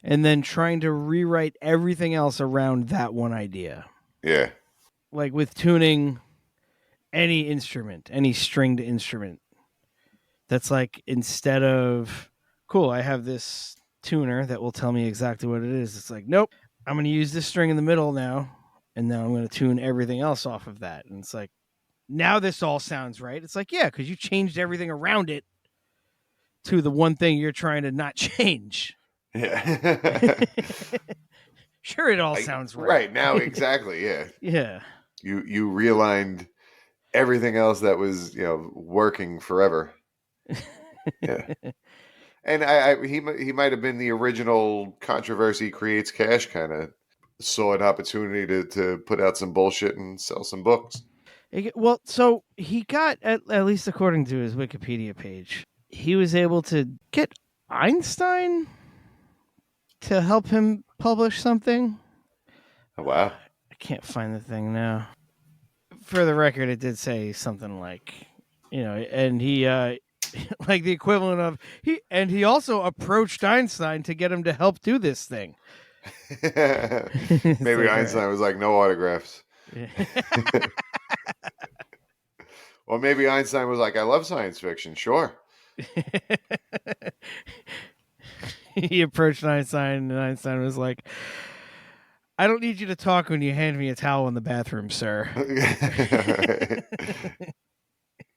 and then trying to rewrite everything else around that one idea. Yeah. Like with tuning any instrument, any stringed instrument. That's like, instead of, cool, I have this tuner that will tell me exactly what it is. It's like, nope, I'm going to use this string in the middle now, and now I'm going to tune everything else off of that. And it's like, now this all sounds right. It's like, yeah, because you changed everything around it to the one thing you're trying to not change. Yeah. Sure, it all sounds right. Right, now, exactly, yeah. Yeah. You realigned everything else that was, working forever. Yeah. And he might have been the original controversy creates cash kind of, saw an opportunity to put out some bullshit and sell some books. Well, so he got, at least according to his Wikipedia page, he was able to get Einstein to help him publish something. Oh, wow. I can't find the thing now. For the record, it did say something like, and he, like the equivalent of, he also approached Einstein to get him to help do this thing. Maybe Einstein was like, no autographs. Yeah. Or maybe Einstein was like, I love science fiction, sure. He approached Einstein, and Einstein was like, I don't need you to talk when you hand me a towel in the bathroom, sir.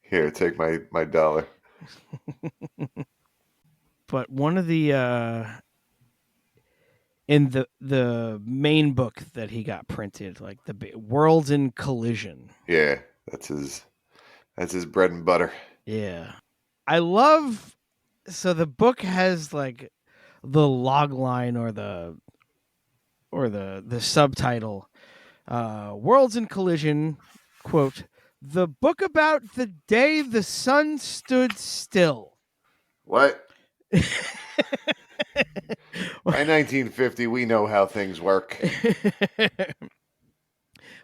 Here, take my $1. But one of the in the main book that he got printed, like the Worlds in Collision. Yeah, that's his bread and butter. Yeah. I love, so the book has like the log line or the subtitle, Worlds in Collision, quote, the book about the day the sun stood still. What? By 1950, we know how things work.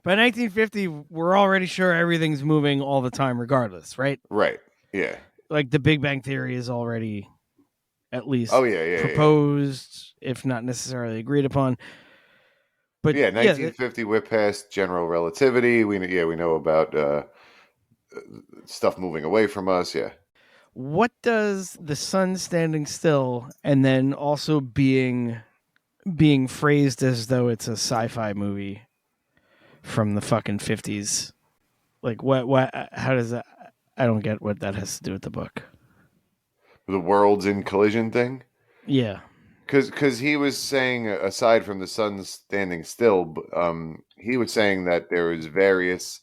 By 1950, we're already sure everything's moving all the time regardless, right? Right. Yeah. Like the Big Bang Theory is already at least proposed, if not necessarily agreed upon. But yeah, 1950, we're past general relativity. We know about stuff moving away from us. Yeah. What does the sun standing still and then also being phrased as though it's a sci-fi movie from the fucking 50s? Like what how does that, I don't get what that has to do with the book. The Worlds in Collision thing? Yeah. Because he was saying, aside from the sun standing still, he was saying that there was various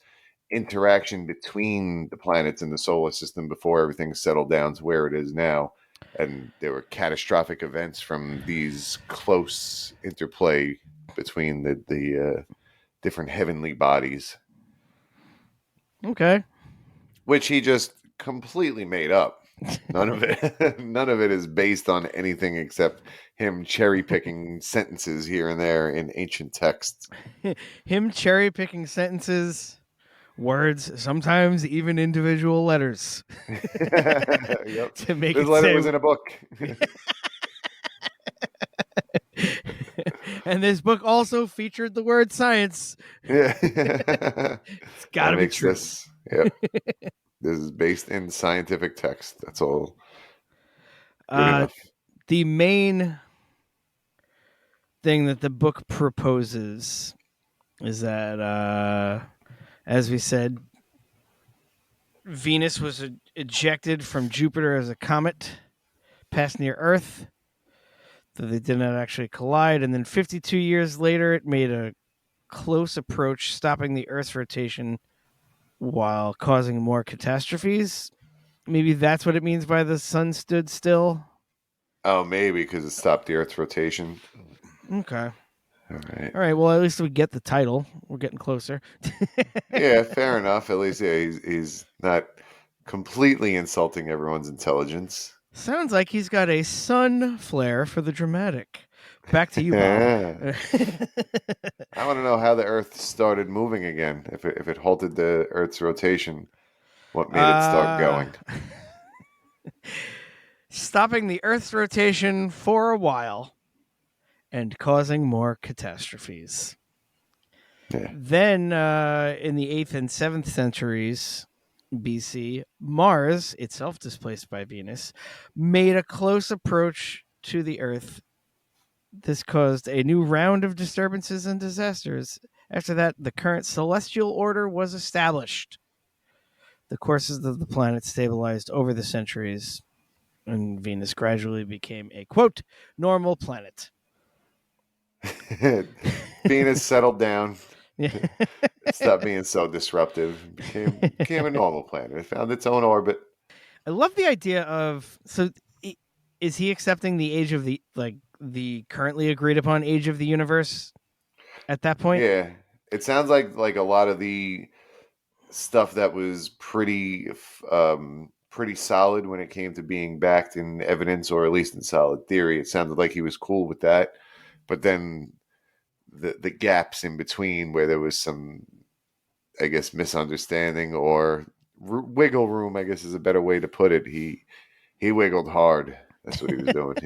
interaction between the planets in the solar system before everything settled down to where it is now. And there were catastrophic events from these close interplay between the different heavenly bodies. Okay. Which he just completely made up. None of it is based on anything except him cherry picking sentences here and there in ancient texts. Him cherry picking sentences, words, sometimes even individual letters. Yep. To make this it letter say... was in a book. And this book also featured the word science. Yeah. It's gotta be true. Yep. This is based in scientific text. That's all. Good enough. The main thing that the book proposes is that, as we said, Venus was ejected from Jupiter as a comet, passed near Earth, though they did not actually collide. And then 52 years later, it made a close approach, stopping the Earth's rotation while causing more catastrophes. Maybe that's what it means by the sun stood still. Oh, maybe because it stopped the Earth's rotation. Okay. All right. Well, at least we get the title. We're getting closer. Yeah, fair enough. At least, yeah, he's not completely insulting everyone's intelligence. Sounds like he's got a sun flare for the dramatic. Back to you, Bob. I want to know how the Earth started moving again. If it halted the Earth's rotation, what made it start going? Stopping the Earth's rotation for a while and causing more catastrophes. Yeah. Then, in the 8th and 7th centuries BC, Mars, itself displaced by Venus, made a close approach to the Earth. This caused a new round of disturbances and disasters. After that, the current celestial order was established. The courses of the planet stabilized over the centuries, and Venus gradually became a, quote, normal planet. Venus settled down. Yeah. It stopped being so disruptive. It became a normal planet. It found its own orbit. I love the idea of, so is he accepting the age of the currently agreed upon age of the universe at that point? Yeah. It sounds like a lot of the stuff that was pretty solid when it came to being backed in evidence, or at least in solid theory. It sounded like he was cool with that. But then the gaps in between, where there was some, I guess, misunderstanding or wiggle room, I guess is a better way to put it. He wiggled hard. That's what he was doing.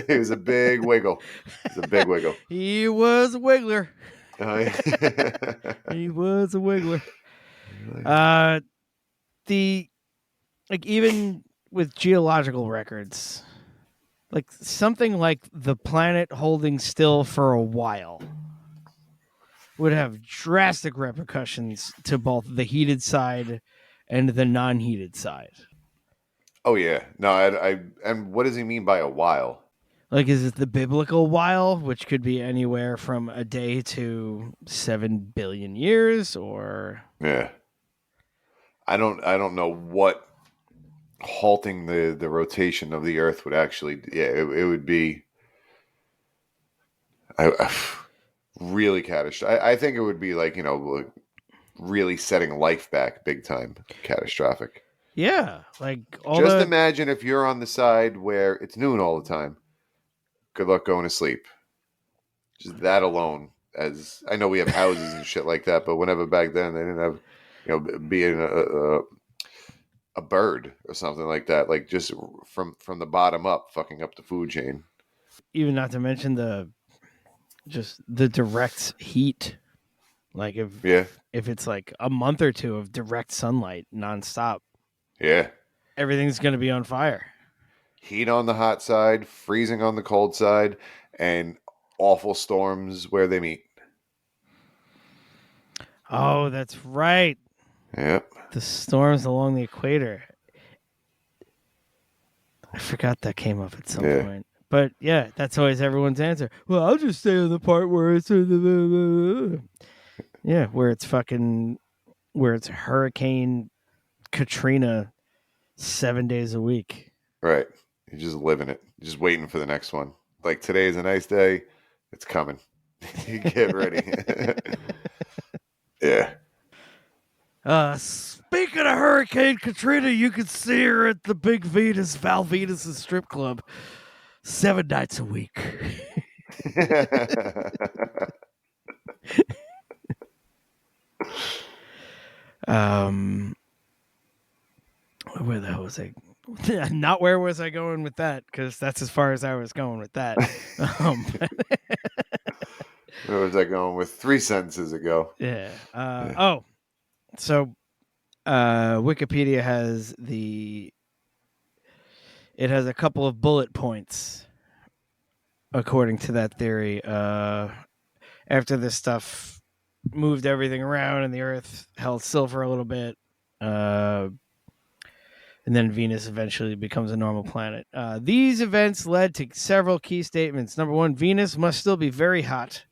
He was a big wiggle. He was a big wiggle. He was a wiggler. Oh, yeah. He was a wiggler. Even with geological records, like something like the planet holding still for a while, would have drastic repercussions to both the heated side and the non-heated side. Oh yeah, no, I and what does he mean by a while? Like, is it the biblical while, which could be anywhere from a day to 7 billion years, or Yeah, I don't know what halting the rotation of the Earth would actually. Yeah, it would be. Really catastrophic. I think it would be like, like really setting life back big time, catastrophic. yeah, like Just imagine if you're on the side where it's noon all the time. Good luck going to sleep. Just that alone. As I know we have houses and shit like that, but whenever back then they didn't have, being a bird or something like that, like just from the bottom up, fucking up the food chain. Even not to mention the direct heat. Like if it's like a month or two of direct sunlight nonstop, yeah, everything's going to be on fire. Heat on the hot side, freezing on the cold side, and awful storms where they meet. Oh, that's right. Yep. The storms along the equator. I forgot that came up at some point. But yeah, that's always everyone's answer. Well, I'll just stay on the part where it's where it's Hurricane Katrina 7 days a week. Right. You're just living it. You're just waiting for the next one. Like today's a nice day. It's coming. You get ready. Yeah. Speaking of Hurricane Katrina, you can see her at the Big Venus, Val Venus' strip club 7 nights a week. Where the hell was I? Not where was I going with that? Because that's as far as I was going with that. Where was I going with 3 sentences ago? Yeah. So Wikipedia has it has a couple of bullet points according to that theory. After this stuff moved everything around and the Earth held still for a little bit, and then Venus eventually becomes a normal planet. These events led to several key statements. Number one, Venus must still be very hot,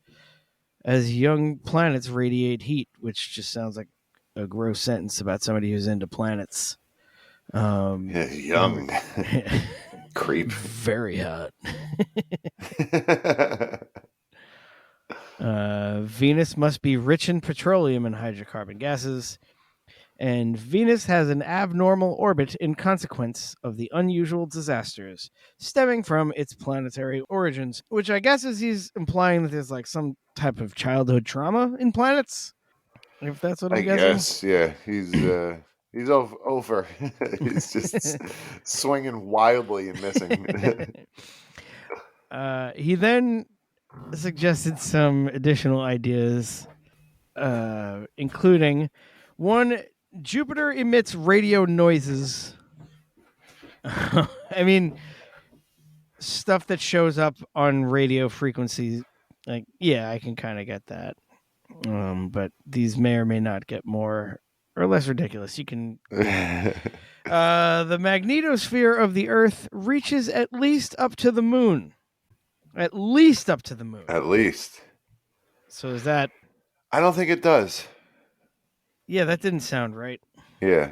as young planets radiate heat, which just sounds like a gross sentence about somebody who's into planets. Young. Creep. Very hot. Venus must be rich in petroleum and hydrocarbon gases. And Venus has an abnormal orbit in consequence of the unusual disasters stemming from its planetary origins, which I guess is he's implying that there's like some type of childhood trauma in planets, if that's what I'm guessing. I guess, yeah. He's over. He's just swinging wildly and missing. He then suggested some additional ideas, including one, Jupiter emits radio noises. I mean, stuff that shows up on radio frequencies. Like, yeah, I can kind of get that. But these may or may not get more or less ridiculous. You can. The magnetosphere of the Earth reaches at least up to the moon. At least up to the moon. At least. So is that? I don't think it does. Yeah, that didn't sound right. Yeah.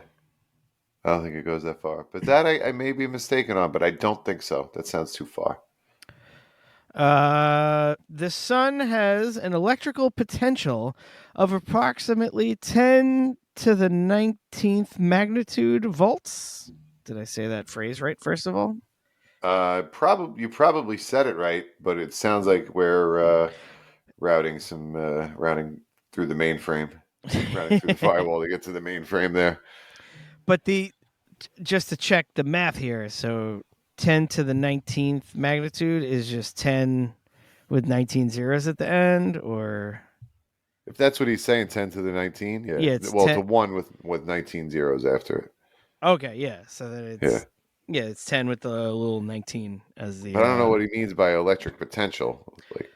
I don't think it goes that far. But that I may be mistaken on, but I don't think so. That sounds too far. The sun has an electrical potential of approximately 10 to the 19th magnitude volts. Did I say that phrase right, first of all? You probably said it right, but it sounds like we're routing through the mainframe. Running through the firewall to get to the mainframe there. But just to check the math here, so 10 to the 19th magnitude is just 10 with 19 zeros at the end, or if that's what he's saying, 10 to the 19, yeah. It's well, 10... to 1 with 19 zeros after it. Okay, yeah. So that it's it's 10 with the little 19 as the. I don't know what he means by electric potential. Like,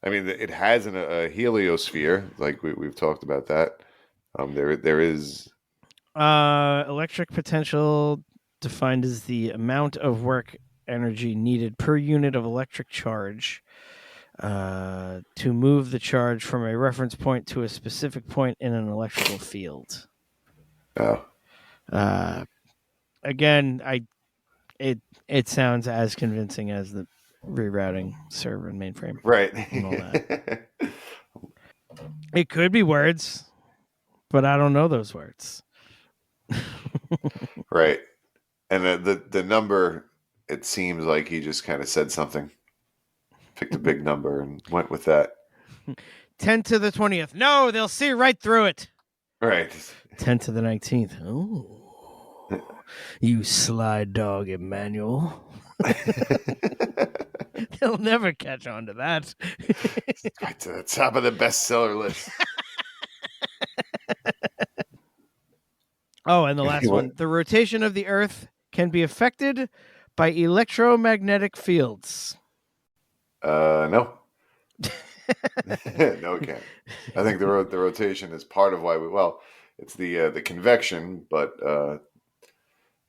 I mean, it has a heliosphere, like we've talked about that. There is electric potential defined as the amount of work energy needed per unit of electric charge to move the charge from a reference point to a specific point in an electrical field. Oh. Again, it sounds as convincing as the rerouting server and mainframe. Right. And all that. It could be words, but I don't know those words. Right. And the number, it seems like he just kind of said something, picked a big number and went with that. 10 to the 20th. No, they'll see right through it. Right. 10 to the 19th. Oh, you sly dog, Immanuel. They'll never catch on to that. Right to the top of the bestseller list. Oh, and the last one. The rotation of the Earth can be affected by electromagnetic fields. No. No, it can't. I think the rotation is part of why it's the convection, but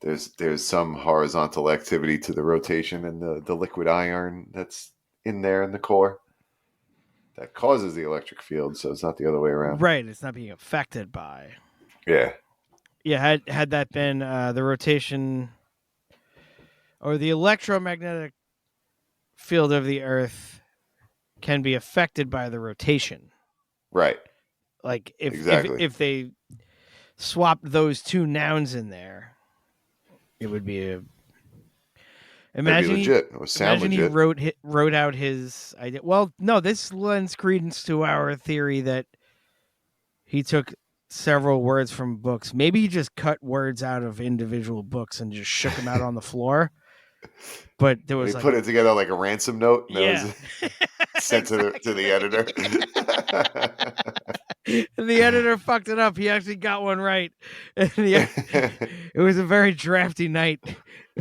there's some horizontal activity to the rotation and the liquid iron that's in there in the core that causes the electric field. So it's not the other way around. Right. It's not being affected by. Yeah. Yeah. Had that been the rotation or the electromagnetic field of the Earth can be affected by the rotation. Right. Like exactly. if they swapped those two nouns in there, it would be a. Imagine be legit. It would sound imagine legit. he wrote out his idea. Well, no, this lends credence to our theory that he took several words from books. Maybe he just cut words out of individual books and just shook them out on the floor. But there was he put it together like a ransom note. And yeah. That was sent to the editor. And the editor fucked it up. He actually got one right. And it was a very drafty night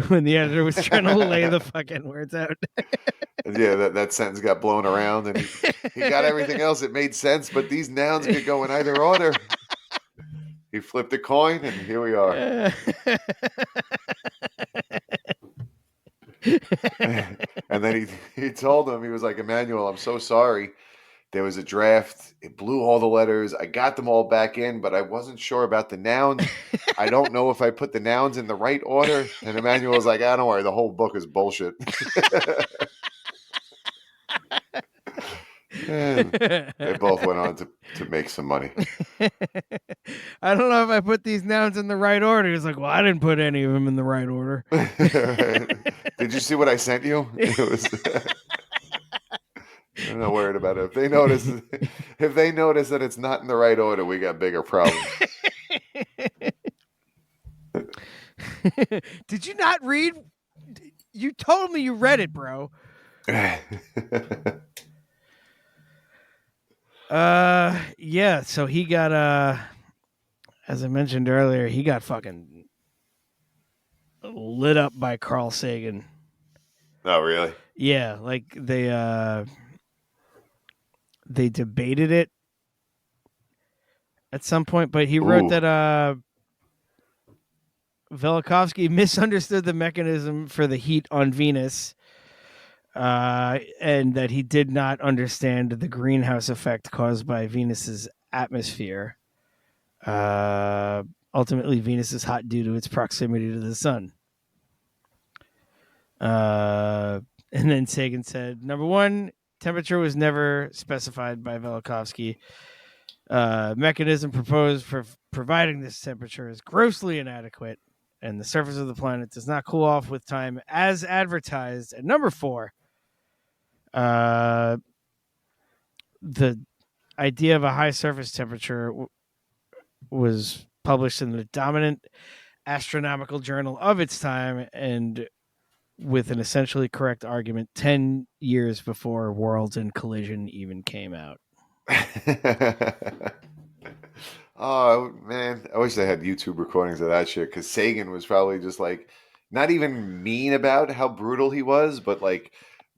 when the editor was trying to lay the fucking words out. Yeah, that sentence got blown around, and he got everything else. It made sense, but these nouns could go in either order. He flipped a coin, and here we are. And then he told him, he was like, Immanuel, I'm so sorry. There was a draft. It blew all the letters. I got them all back in, but I wasn't sure about the nouns. I don't know if I put the nouns in the right order. And Immanuel was like, don't worry. The whole book is bullshit. And they both went on to make some money. I don't know if I put these nouns in the right order. He's like, well, I didn't put any of them in the right order. Right. Did you see what I sent you? It was... I'm not worried about it. If they notice that it's not in the right order, we got bigger problems. Did you not read? You told me you read it, bro. Yeah. So he got as I mentioned earlier, he got fucking lit up by Carl Sagan. Oh, really? Yeah, like they debated it at some point, but he wrote that Velikovsky misunderstood the mechanism for the heat on Venus, and that he did not understand the greenhouse effect caused by Venus's atmosphere. Ultimately, Venus is hot due to its proximity to the sun. And then Sagan said, number one, temperature was never specified by Velikovsky. Mechanism proposed for providing this temperature is grossly inadequate, and the surface of the planet does not cool off with time as advertised. And number four, the idea of a high surface temperature was published in the dominant astronomical journal of its time, and with an essentially correct argument 10 years before Worlds in Collision even came out. Oh, man. I wish they had YouTube recordings of that shit, because Sagan was probably just like, not even mean about how brutal he was, but like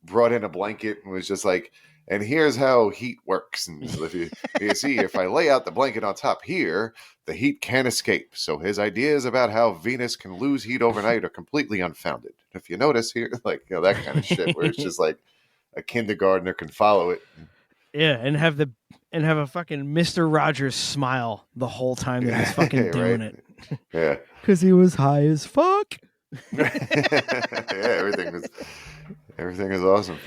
brought in a blanket and was just like, and here's how heat works. And you see, if I lay out the blanket on top here, the heat can't escape. So his ideas about how Venus can lose heat overnight are completely unfounded. If you notice here, like, that kind of shit, where it's just like a kindergartner can follow it. Yeah, and have a fucking Mr. Rogers smile the whole time that he's fucking doing it. Yeah. Because he was high as fuck. Yeah, everything is awesome.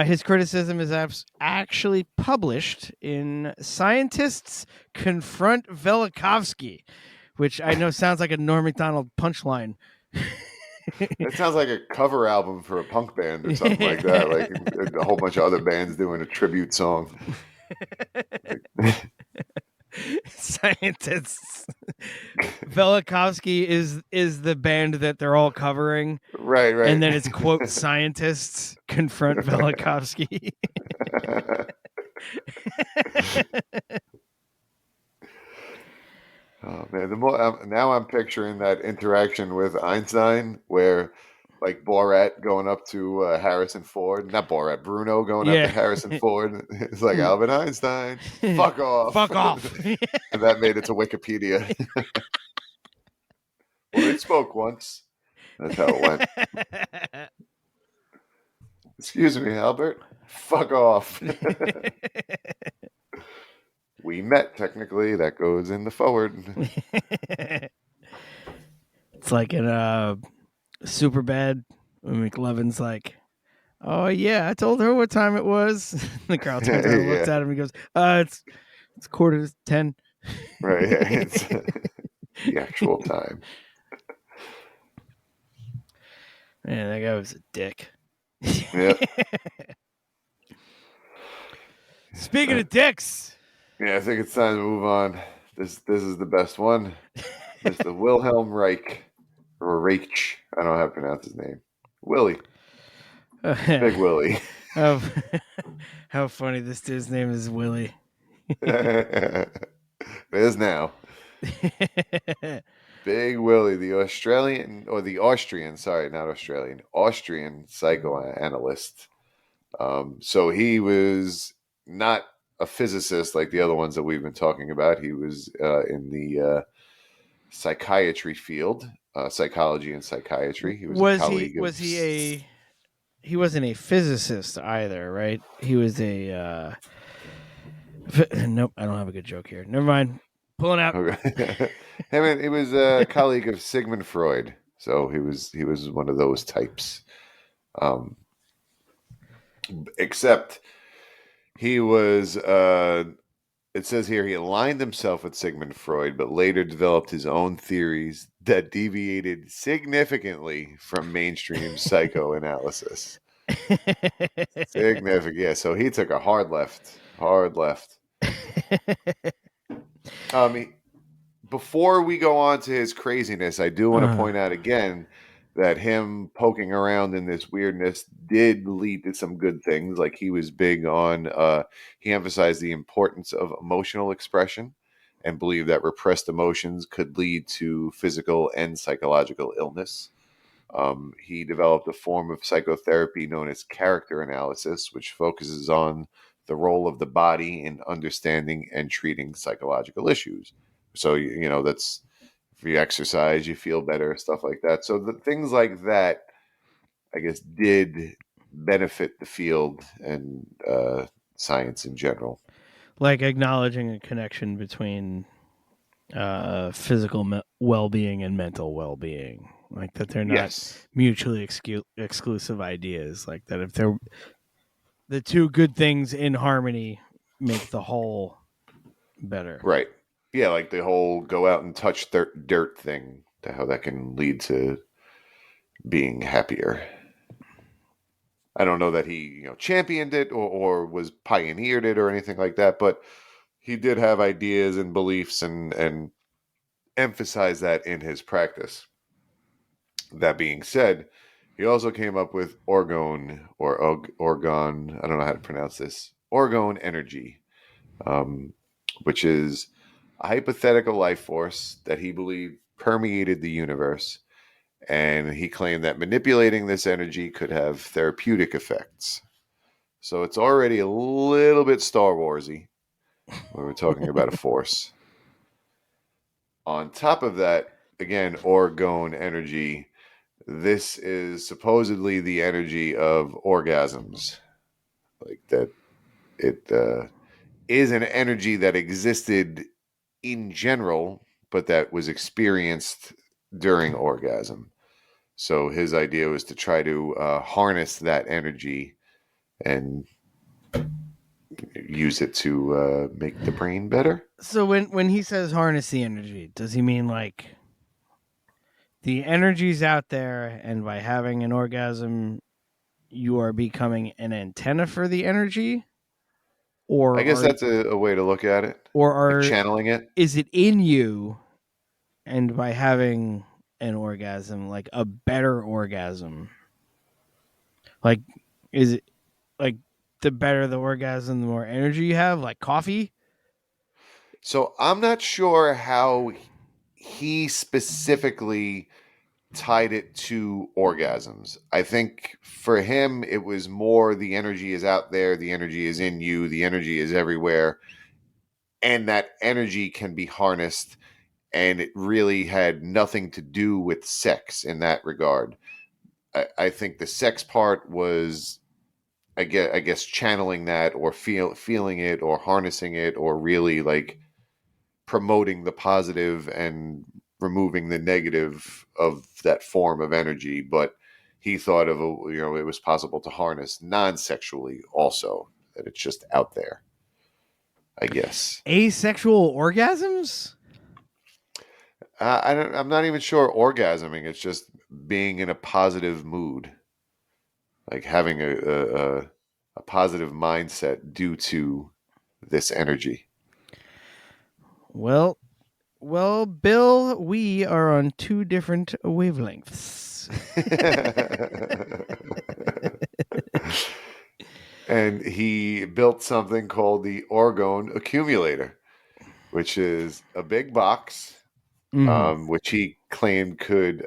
His criticism is actually published in Scientists Confront Velikovsky, which I know sounds like a Norm Macdonald punchline. It sounds like a cover album for a punk band or something like that. Like a whole bunch of other bands doing a tribute song. Scientists. Velikovsky is the band that they're all covering. Right. And then it's quote Scientists Confront Velikovsky. Oh man, the more now I'm picturing that interaction with Einstein where like Borat going up to Harrison Ford, not Borat, Bruno going up to Harrison Ford. It's like Albert Einstein, fuck off. Fuck off. And that made it to Wikipedia. Well, they spoke once. That's how it went. Excuse me, Albert. Fuck off. We met, technically. That goes in the forward. It's like in Superbad when McLovin's like, oh yeah, I told her what time it was. The crowd turns around and looks at him and goes, it's 9:45. Right, yeah, it's the actual time. Man, that guy was a dick. Yep. Speaking of dicks. Yeah, I think it's time to move on. This is the best one. Mr. Wilhelm Reich. Or Reich. I don't know how to pronounce his name. Willie. Big Willie. How funny this dude's name is Willie. It is now. Big Willie, the Austrian psychoanalyst. So he was not a physicist like the other ones that we've been talking about. He was in the psychiatry field, psychology and psychiatry. He was a colleague. He wasn't a physicist either, right? He was a nope, I don't have a good joke here. Never mind. Pulling out. Okay. I mean, he was a colleague of Sigmund Freud, so he was one of those types. Except he was. It says here he aligned himself with Sigmund Freud, but later developed his own theories that deviated significantly from mainstream psychoanalysis. Significant, yeah. So he took a hard left. Before we go on to his craziness, I do want to point out again that him poking around in this weirdness did lead to some good things. Like he was big on, he emphasized the importance of emotional expression and believed that repressed emotions could lead to physical and psychological illness. He developed a form of psychotherapy known as character analysis, which focuses on the role of the body in understanding and treating psychological issues. So, that's if you exercise, you feel better, stuff like that. So the things like that, I guess, did benefit the field and science in general. Like acknowledging a connection between physical well-being and mental well-being. Like that they're not mutually exclusive ideas. Like that if they're the two good things in harmony make the whole better. Right. Yeah, like the whole go out and touch dirt thing, how that can lead to being happier. I don't know that he championed it or was pioneered it or anything like that, but he did have ideas and beliefs and emphasized that in his practice. That being said, he also came up with orgone or orgone. I don't know how to pronounce this. Orgone energy, which is a hypothetical life force that he believed permeated the universe And he claimed that manipulating this energy could have therapeutic effects. So it's already a little bit Star Warsy when we're talking about a force. On top of that, again, orgone energy. This is supposedly the energy of orgasms. Like that it is an energy that existed in general, but that was experienced during orgasm. So his idea was to try to harness that energy and use it to make the brain better. So when he says harness the energy, does he mean like the energy's out there, and by having an orgasm, you are becoming an antenna for the energy? Or I guess that's a way to look at it. Or like channeling it. Is it in you, and by having an orgasm, like a better orgasm? Like, is it like the better the orgasm, the more energy you have, like coffee? So I'm not sure how he specifically tied it to orgasms. I think for him, it was more the energy is out there, the energy is in you, the energy is everywhere, and that energy can be harnessed. And it really had nothing to do with sex in that regard. I think the sex part was, I guess, channeling that or feeling it or harnessing it or really like promoting the positive and removing the negative of that form of energy. But he thought of it was possible to harness non-sexually also, that it's just out there, I guess. Asexual orgasms? I'm not even sure orgasming. It's just being in a positive mood, like having a positive mindset due to this energy. Well, Bill, we are on two different wavelengths. And he built something called the orgone accumulator, which is a big box, which he claimed could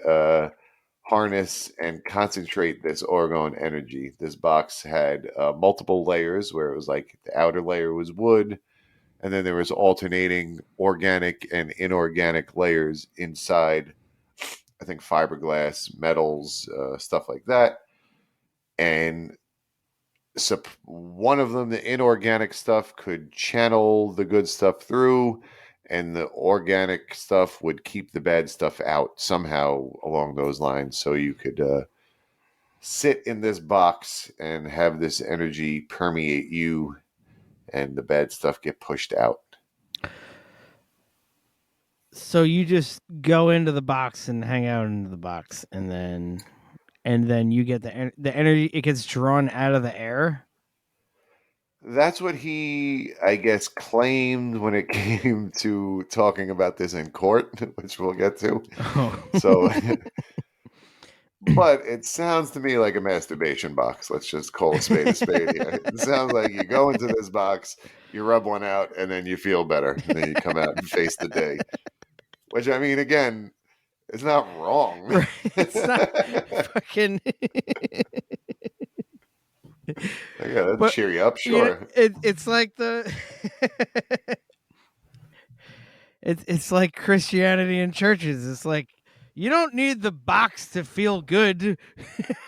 harness and concentrate this orgone energy. This box had multiple layers where it was like the outer layer was wood, and then there was alternating organic and inorganic layers inside, I think fiberglass, metals, stuff like that. And so one of them, the inorganic stuff, could channel the good stuff through, and the organic stuff would keep the bad stuff out somehow along those lines. So you could sit in this box and have this energy permeate you, and the bad stuff get pushed out. So you just go into the box and hang out into the box, and then you get the energy. It gets drawn out of the air. That's what he, I guess, claimed when it came to talking about this in court, which we'll get to. Oh. So, but it sounds to me like a masturbation box. Let's just call a spade here. It sounds like you go into this box, you rub one out, and then you feel better. And then you come out and face the day. Which, I mean, again, it's not wrong. Right. It's not fucking... Yeah, that'd cheer you up, sure. It's like the... it's like Christianity in churches. It's like, you don't need the box to feel good.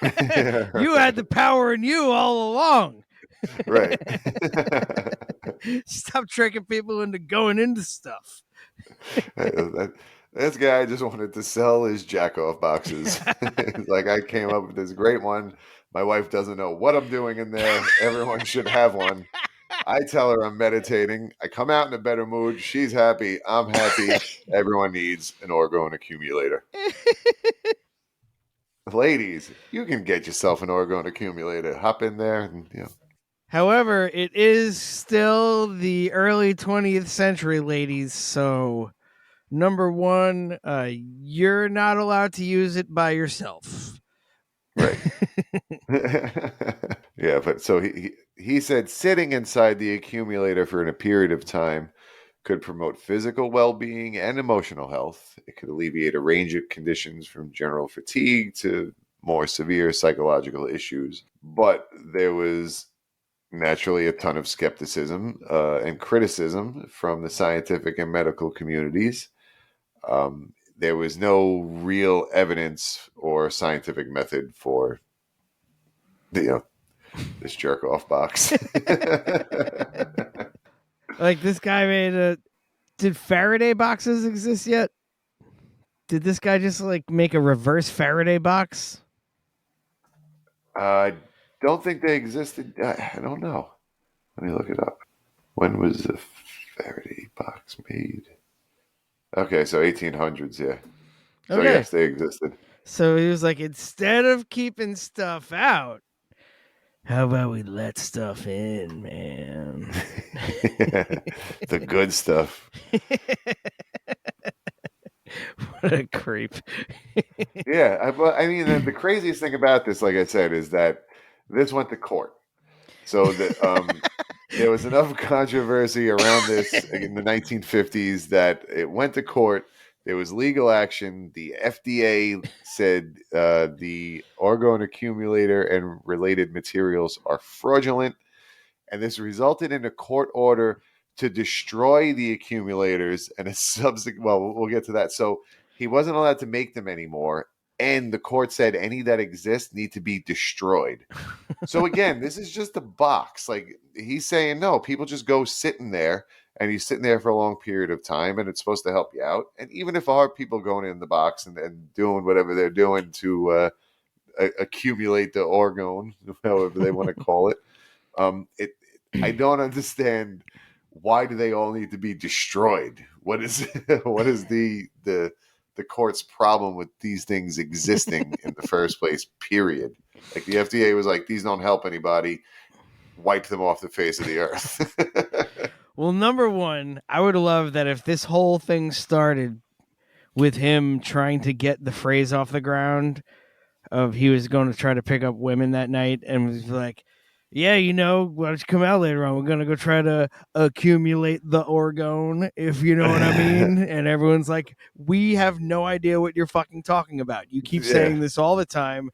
Yeah, right. You had the power in you all along. Right. Stop tricking people into going into stuff. This guy just wanted to sell his jack-off boxes. It's like, I came up with this great one. My wife doesn't know what I'm doing in there. Everyone should have one. I tell her I'm meditating. I come out in a better mood. She's happy. I'm happy. Everyone needs an orgone accumulator. Ladies, you can get yourself an orgone accumulator. Hop in there and, However, it is still the early 20th century, ladies. So, number one, you're not allowed to use it by yourself. Right. Yeah, but so he said sitting inside the accumulator for a period of time could promote physical well-being and emotional health. It could alleviate a range of conditions from general fatigue to more severe psychological issues. But there was naturally a ton of skepticism and criticism from the scientific and medical communities. There was no real evidence or scientific method for this jerk off box. Like this guy made did Faraday boxes exist yet? Did this guy just like make a reverse Faraday box? I don't think they existed. I don't know. Let me look it up. When was the Faraday box made? Okay, so 1800s, yeah. So Okay. yes, they existed. So he was like, instead of keeping stuff out, how about we let stuff in, man? The good stuff. What a creep. Yeah, I mean, the craziest thing about this, like I said, is that this went to court. So that there was enough controversy around this in the 1950s that it went to court. There was legal action. The FDA said the orgone accumulator and related materials are fraudulent. And this resulted in a court order to destroy the accumulators and a subsequent. Well, we'll get to that. So he wasn't allowed to make them anymore. And the court said any that exist need to be destroyed. So again, this is just a box. Like he's saying, no, people just go sitting there and he's sitting there for a long period of time and it's supposed to help you out. And even if are people going in the box and doing whatever they're doing to accumulate the orgone, however they want to call it, I don't understand why do they all need to be destroyed? What is the court's problem with these things existing in the first place, period? Like the FDA was like, these don't help anybody. Wipe them off the face of the earth. Well, number one, I would love that if this whole thing started with him trying to get the phrase off the ground of he was going to try to pick up women that night and was like, yeah, why don't you come out later on? We're going to go try to accumulate the orgone, if you know what I mean. And everyone's like, we have no idea what you're fucking talking about. You keep saying this all the time.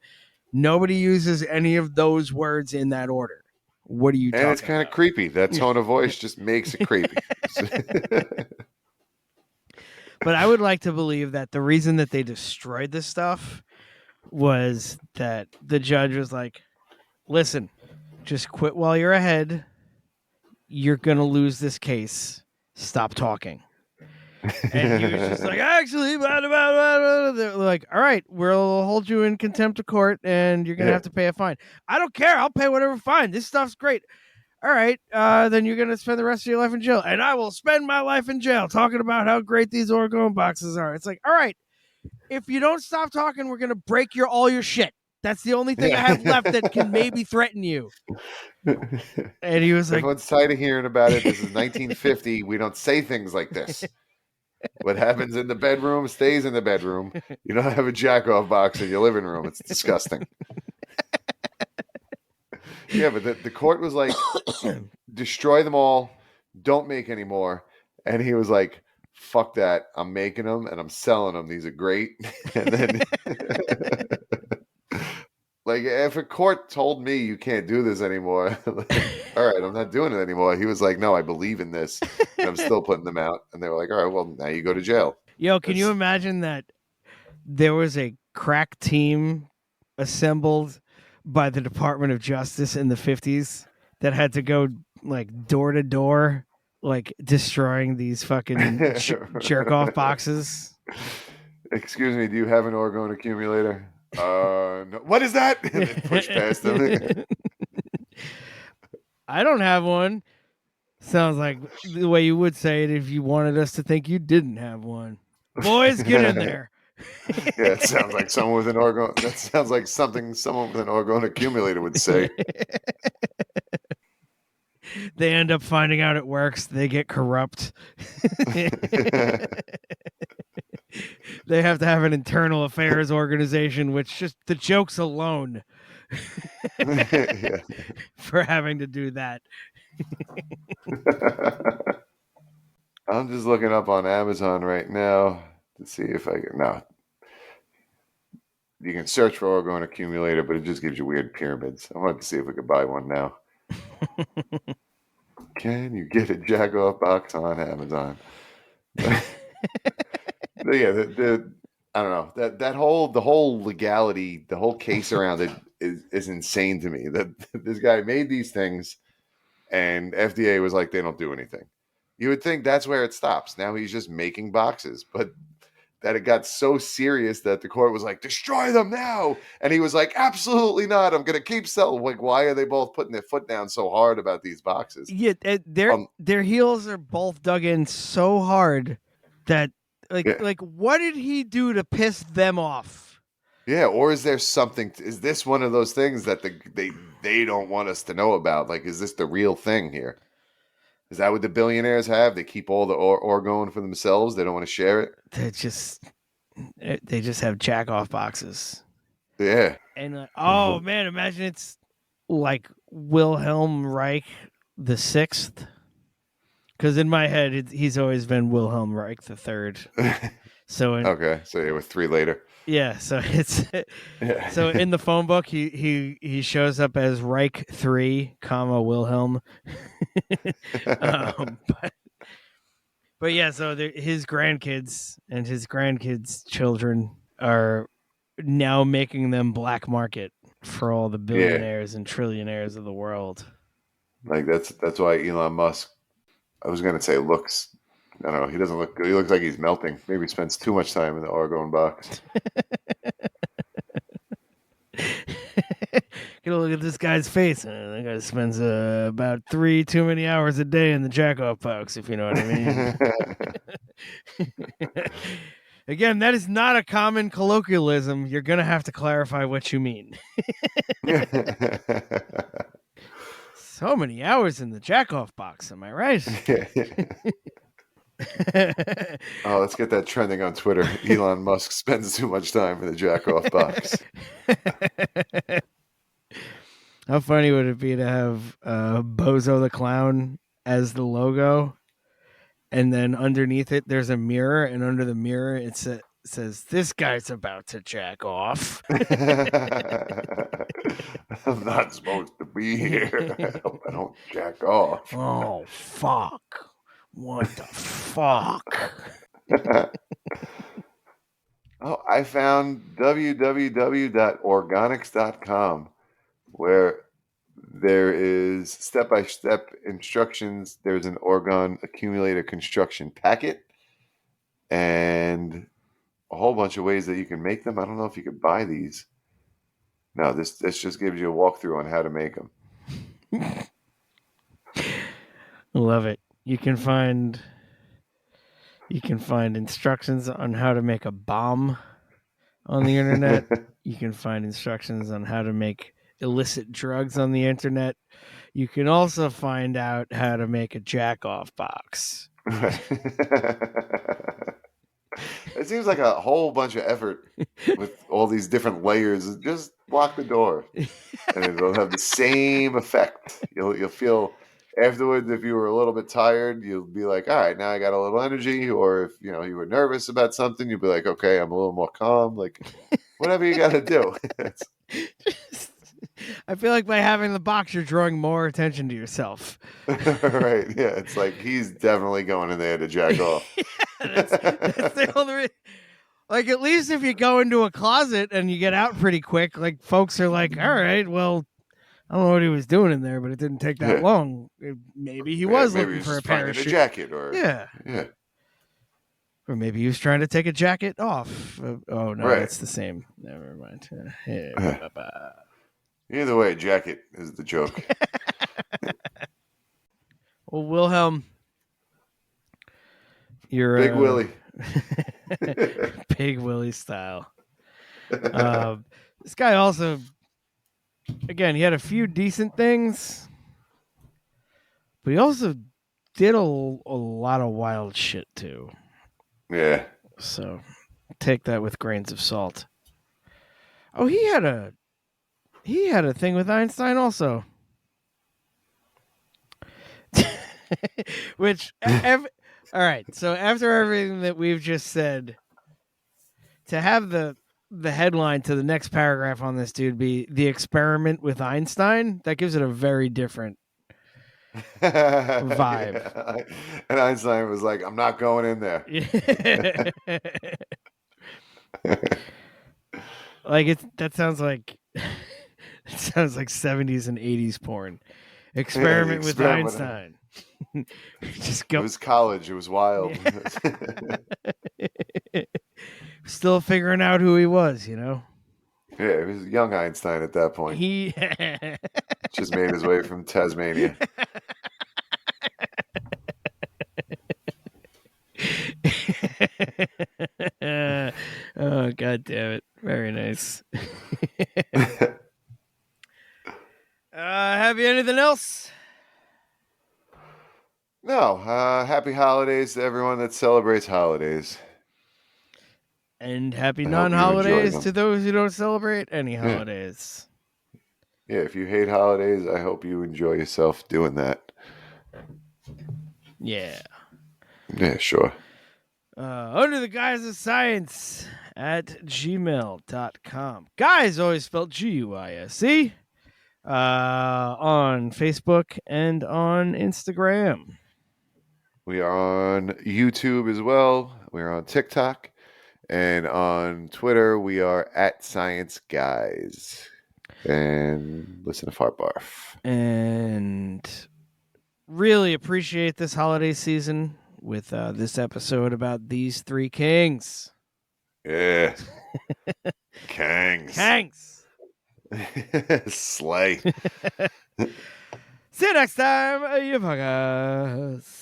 Nobody uses any of those words in that order. What are you talking about? And it's kind of creepy. That tone of voice just makes it creepy. But I would like to believe that the reason that they destroyed this stuff was that the judge was like, listen, just quit while you're ahead. You're going to lose this case. Stop talking. And he was just like, actually, blah, blah, blah, blah. They're like, all right, we'll hold you in contempt of court and you're going to have to pay a fine. I don't care. I'll pay whatever fine. This stuff's great. All right, then you're going to spend the rest of your life in jail. And I will spend my life in jail talking about how great these orgone boxes are. It's like, all right, if you don't stop talking, we're going to break all your shit. That's the only thing I have left that can maybe threaten you. And he was like, everyone's tired of hearing about it. This is 1950. We don't say things like this. What happens in the bedroom stays in the bedroom. You don't have a jack-off box in your living room. It's disgusting. Yeah, but the court was like, destroy them all. Don't make any more. And he was like, fuck that. I'm making them and I'm selling them. These are great. And then... like, if a court told me you can't do this anymore, like, all right, I'm not doing it anymore. He was like, no, I believe in this. And I'm still putting them out. And they were like, all right, well, now you go to jail. Yo, can you imagine that there was a crack team assembled by the Department of Justice in the 50s that had to go, like, door to door, like, destroying these fucking jerk-off boxes? Excuse me, do you have an orgone accumulator? No. What is that? And they push past them. I don't have one. Sounds like the way you would say it if you wanted us to think you didn't have one. Boys, get in there. Yeah, it sounds like someone with an orgone. That sounds like something someone with an orgone accumulator would say. They end up finding out it works. They get corrupt. They have to have an internal affairs organization, which just the jokes alone for having to do that. I'm just looking up on Amazon right now to see if I can. No, you can search for orgone accumulator, but it just gives you weird pyramids. I wanted to see if we could buy one now. Can you get a jack-off box on Amazon? But yeah, I don't know the whole legality, the whole case around it is insane to me. That this guy made these things, and FDA was like, they don't do anything. You would think that's where it stops. Now he's just making boxes, but that it got so serious that the court was like, destroy them now. And he was like, absolutely not. I'm going to keep selling. Like, why are they both putting their foot down so hard about these boxes? Yeah, their heels are both dug in so hard that like what did he do to piss them off? Yeah, or is there something? Is this one of those things that they don't want us to know about? Like, is this the real thing here? Is that what the billionaires have? They keep all the orgone for themselves. They don't want to share it. They just have jack off boxes. Yeah. And oh man, imagine it's like Wilhelm Reich the Sixth. Because in my head, he's always been Wilhelm Reich the Third. So okay, so yeah, with 3 later. Yeah, so it's so in the phone book he shows up as Reich 3, Wilhelm. But yeah, so his grandkids and his grandkids' children are now making them black market for all the billionaires and trillionaires of the world. Like that's why Elon Musk, I was gonna say looks. I don't know. He doesn't look good. He looks like he's melting. Maybe he spends too much time in the orgone box. Get a look at this guy's face. That guy spends about 3 too many hours a day in the jack-off box, if you know what I mean. Again, that is not a common colloquialism. You're going to have to clarify what you mean. So many hours in the jack-off box, am I right? Oh, let's get that trending on Twitter. Elon Musk spends too much time in the jack-off box. How funny would it be to have Bozo the Clown as the logo, and then underneath it there's a mirror, and under the mirror it says, "This guy's about to jack off." I'm not supposed to be here. I don't jack off. Oh, fuck. What the fuck? Oh, I found www.organics.com, where there is step-by-step instructions. There's an orgone accumulator construction packet and a whole bunch of ways that you can make them. I don't know if you could buy these. No, this just gives you a walkthrough on how to make them. Love it. You can find instructions on how to make a bomb on the internet. You can find instructions on how to make illicit drugs on the internet. You can also find out how to make a jack-off box. It seems like a whole bunch of effort with all these different layers. Just block the door, and it'll have the same effect. You'll feel afterwards, if you were a little bit tired, you'll be like, all right, now I got a little energy. Or if you were nervous about something, you'll be like, okay, I'm a little more calm. Like whatever you got to do. I feel like by having the box, you're drawing more attention to yourself. Right. Yeah. It's like he's definitely going in there to jack off. That's the only like, at least if you go into a closet and you get out pretty quick, like folks are like, all right, well, I don't know what he was doing in there, but it didn't take that long. Maybe he was looking for a parachute. A jacket or yeah. Or maybe he was trying to take a jacket off. Oh no, It's the same. Never mind. Either way, jacket is the joke. Well, Wilhelm, you're Big Willie. Big Willie style. This guy also, again, he had a few decent things, but he also did a lot of wild shit too. Yeah. So take that with grains of salt. Oh, he had a thing with Einstein also. All right. So after everything that we've just said, to have the headline to the next paragraph on this dude be "The Experiment with Einstein," that gives it a very different vibe. And Einstein was like, "I'm not going in there." That sounds like it sounds like 70s and 80s porn. Experiment with Einstein. Just go. It was college. It was wild. Still figuring out who he was, you know. Yeah, he was young Einstein at that point. He just made his way from Tasmania. Oh, God damn it. Very nice. Have you anything else? No. Happy holidays to everyone that celebrates holidays. And happy non-holidays to those who don't celebrate any holidays. Yeah, if you hate holidays, I hope you enjoy yourself doing that. Yeah. Yeah, sure. Under the Guise of Science at gmail.com. Guys always spelled Guise. On Facebook and on Instagram. We are on YouTube as well. We are on TikTok. And on Twitter, we are at Science Guys. And listen to Fart Barf. And really appreciate this holiday season with this episode about these three kings. Yeah. Kangs. Slay. See you next time, you fuckers.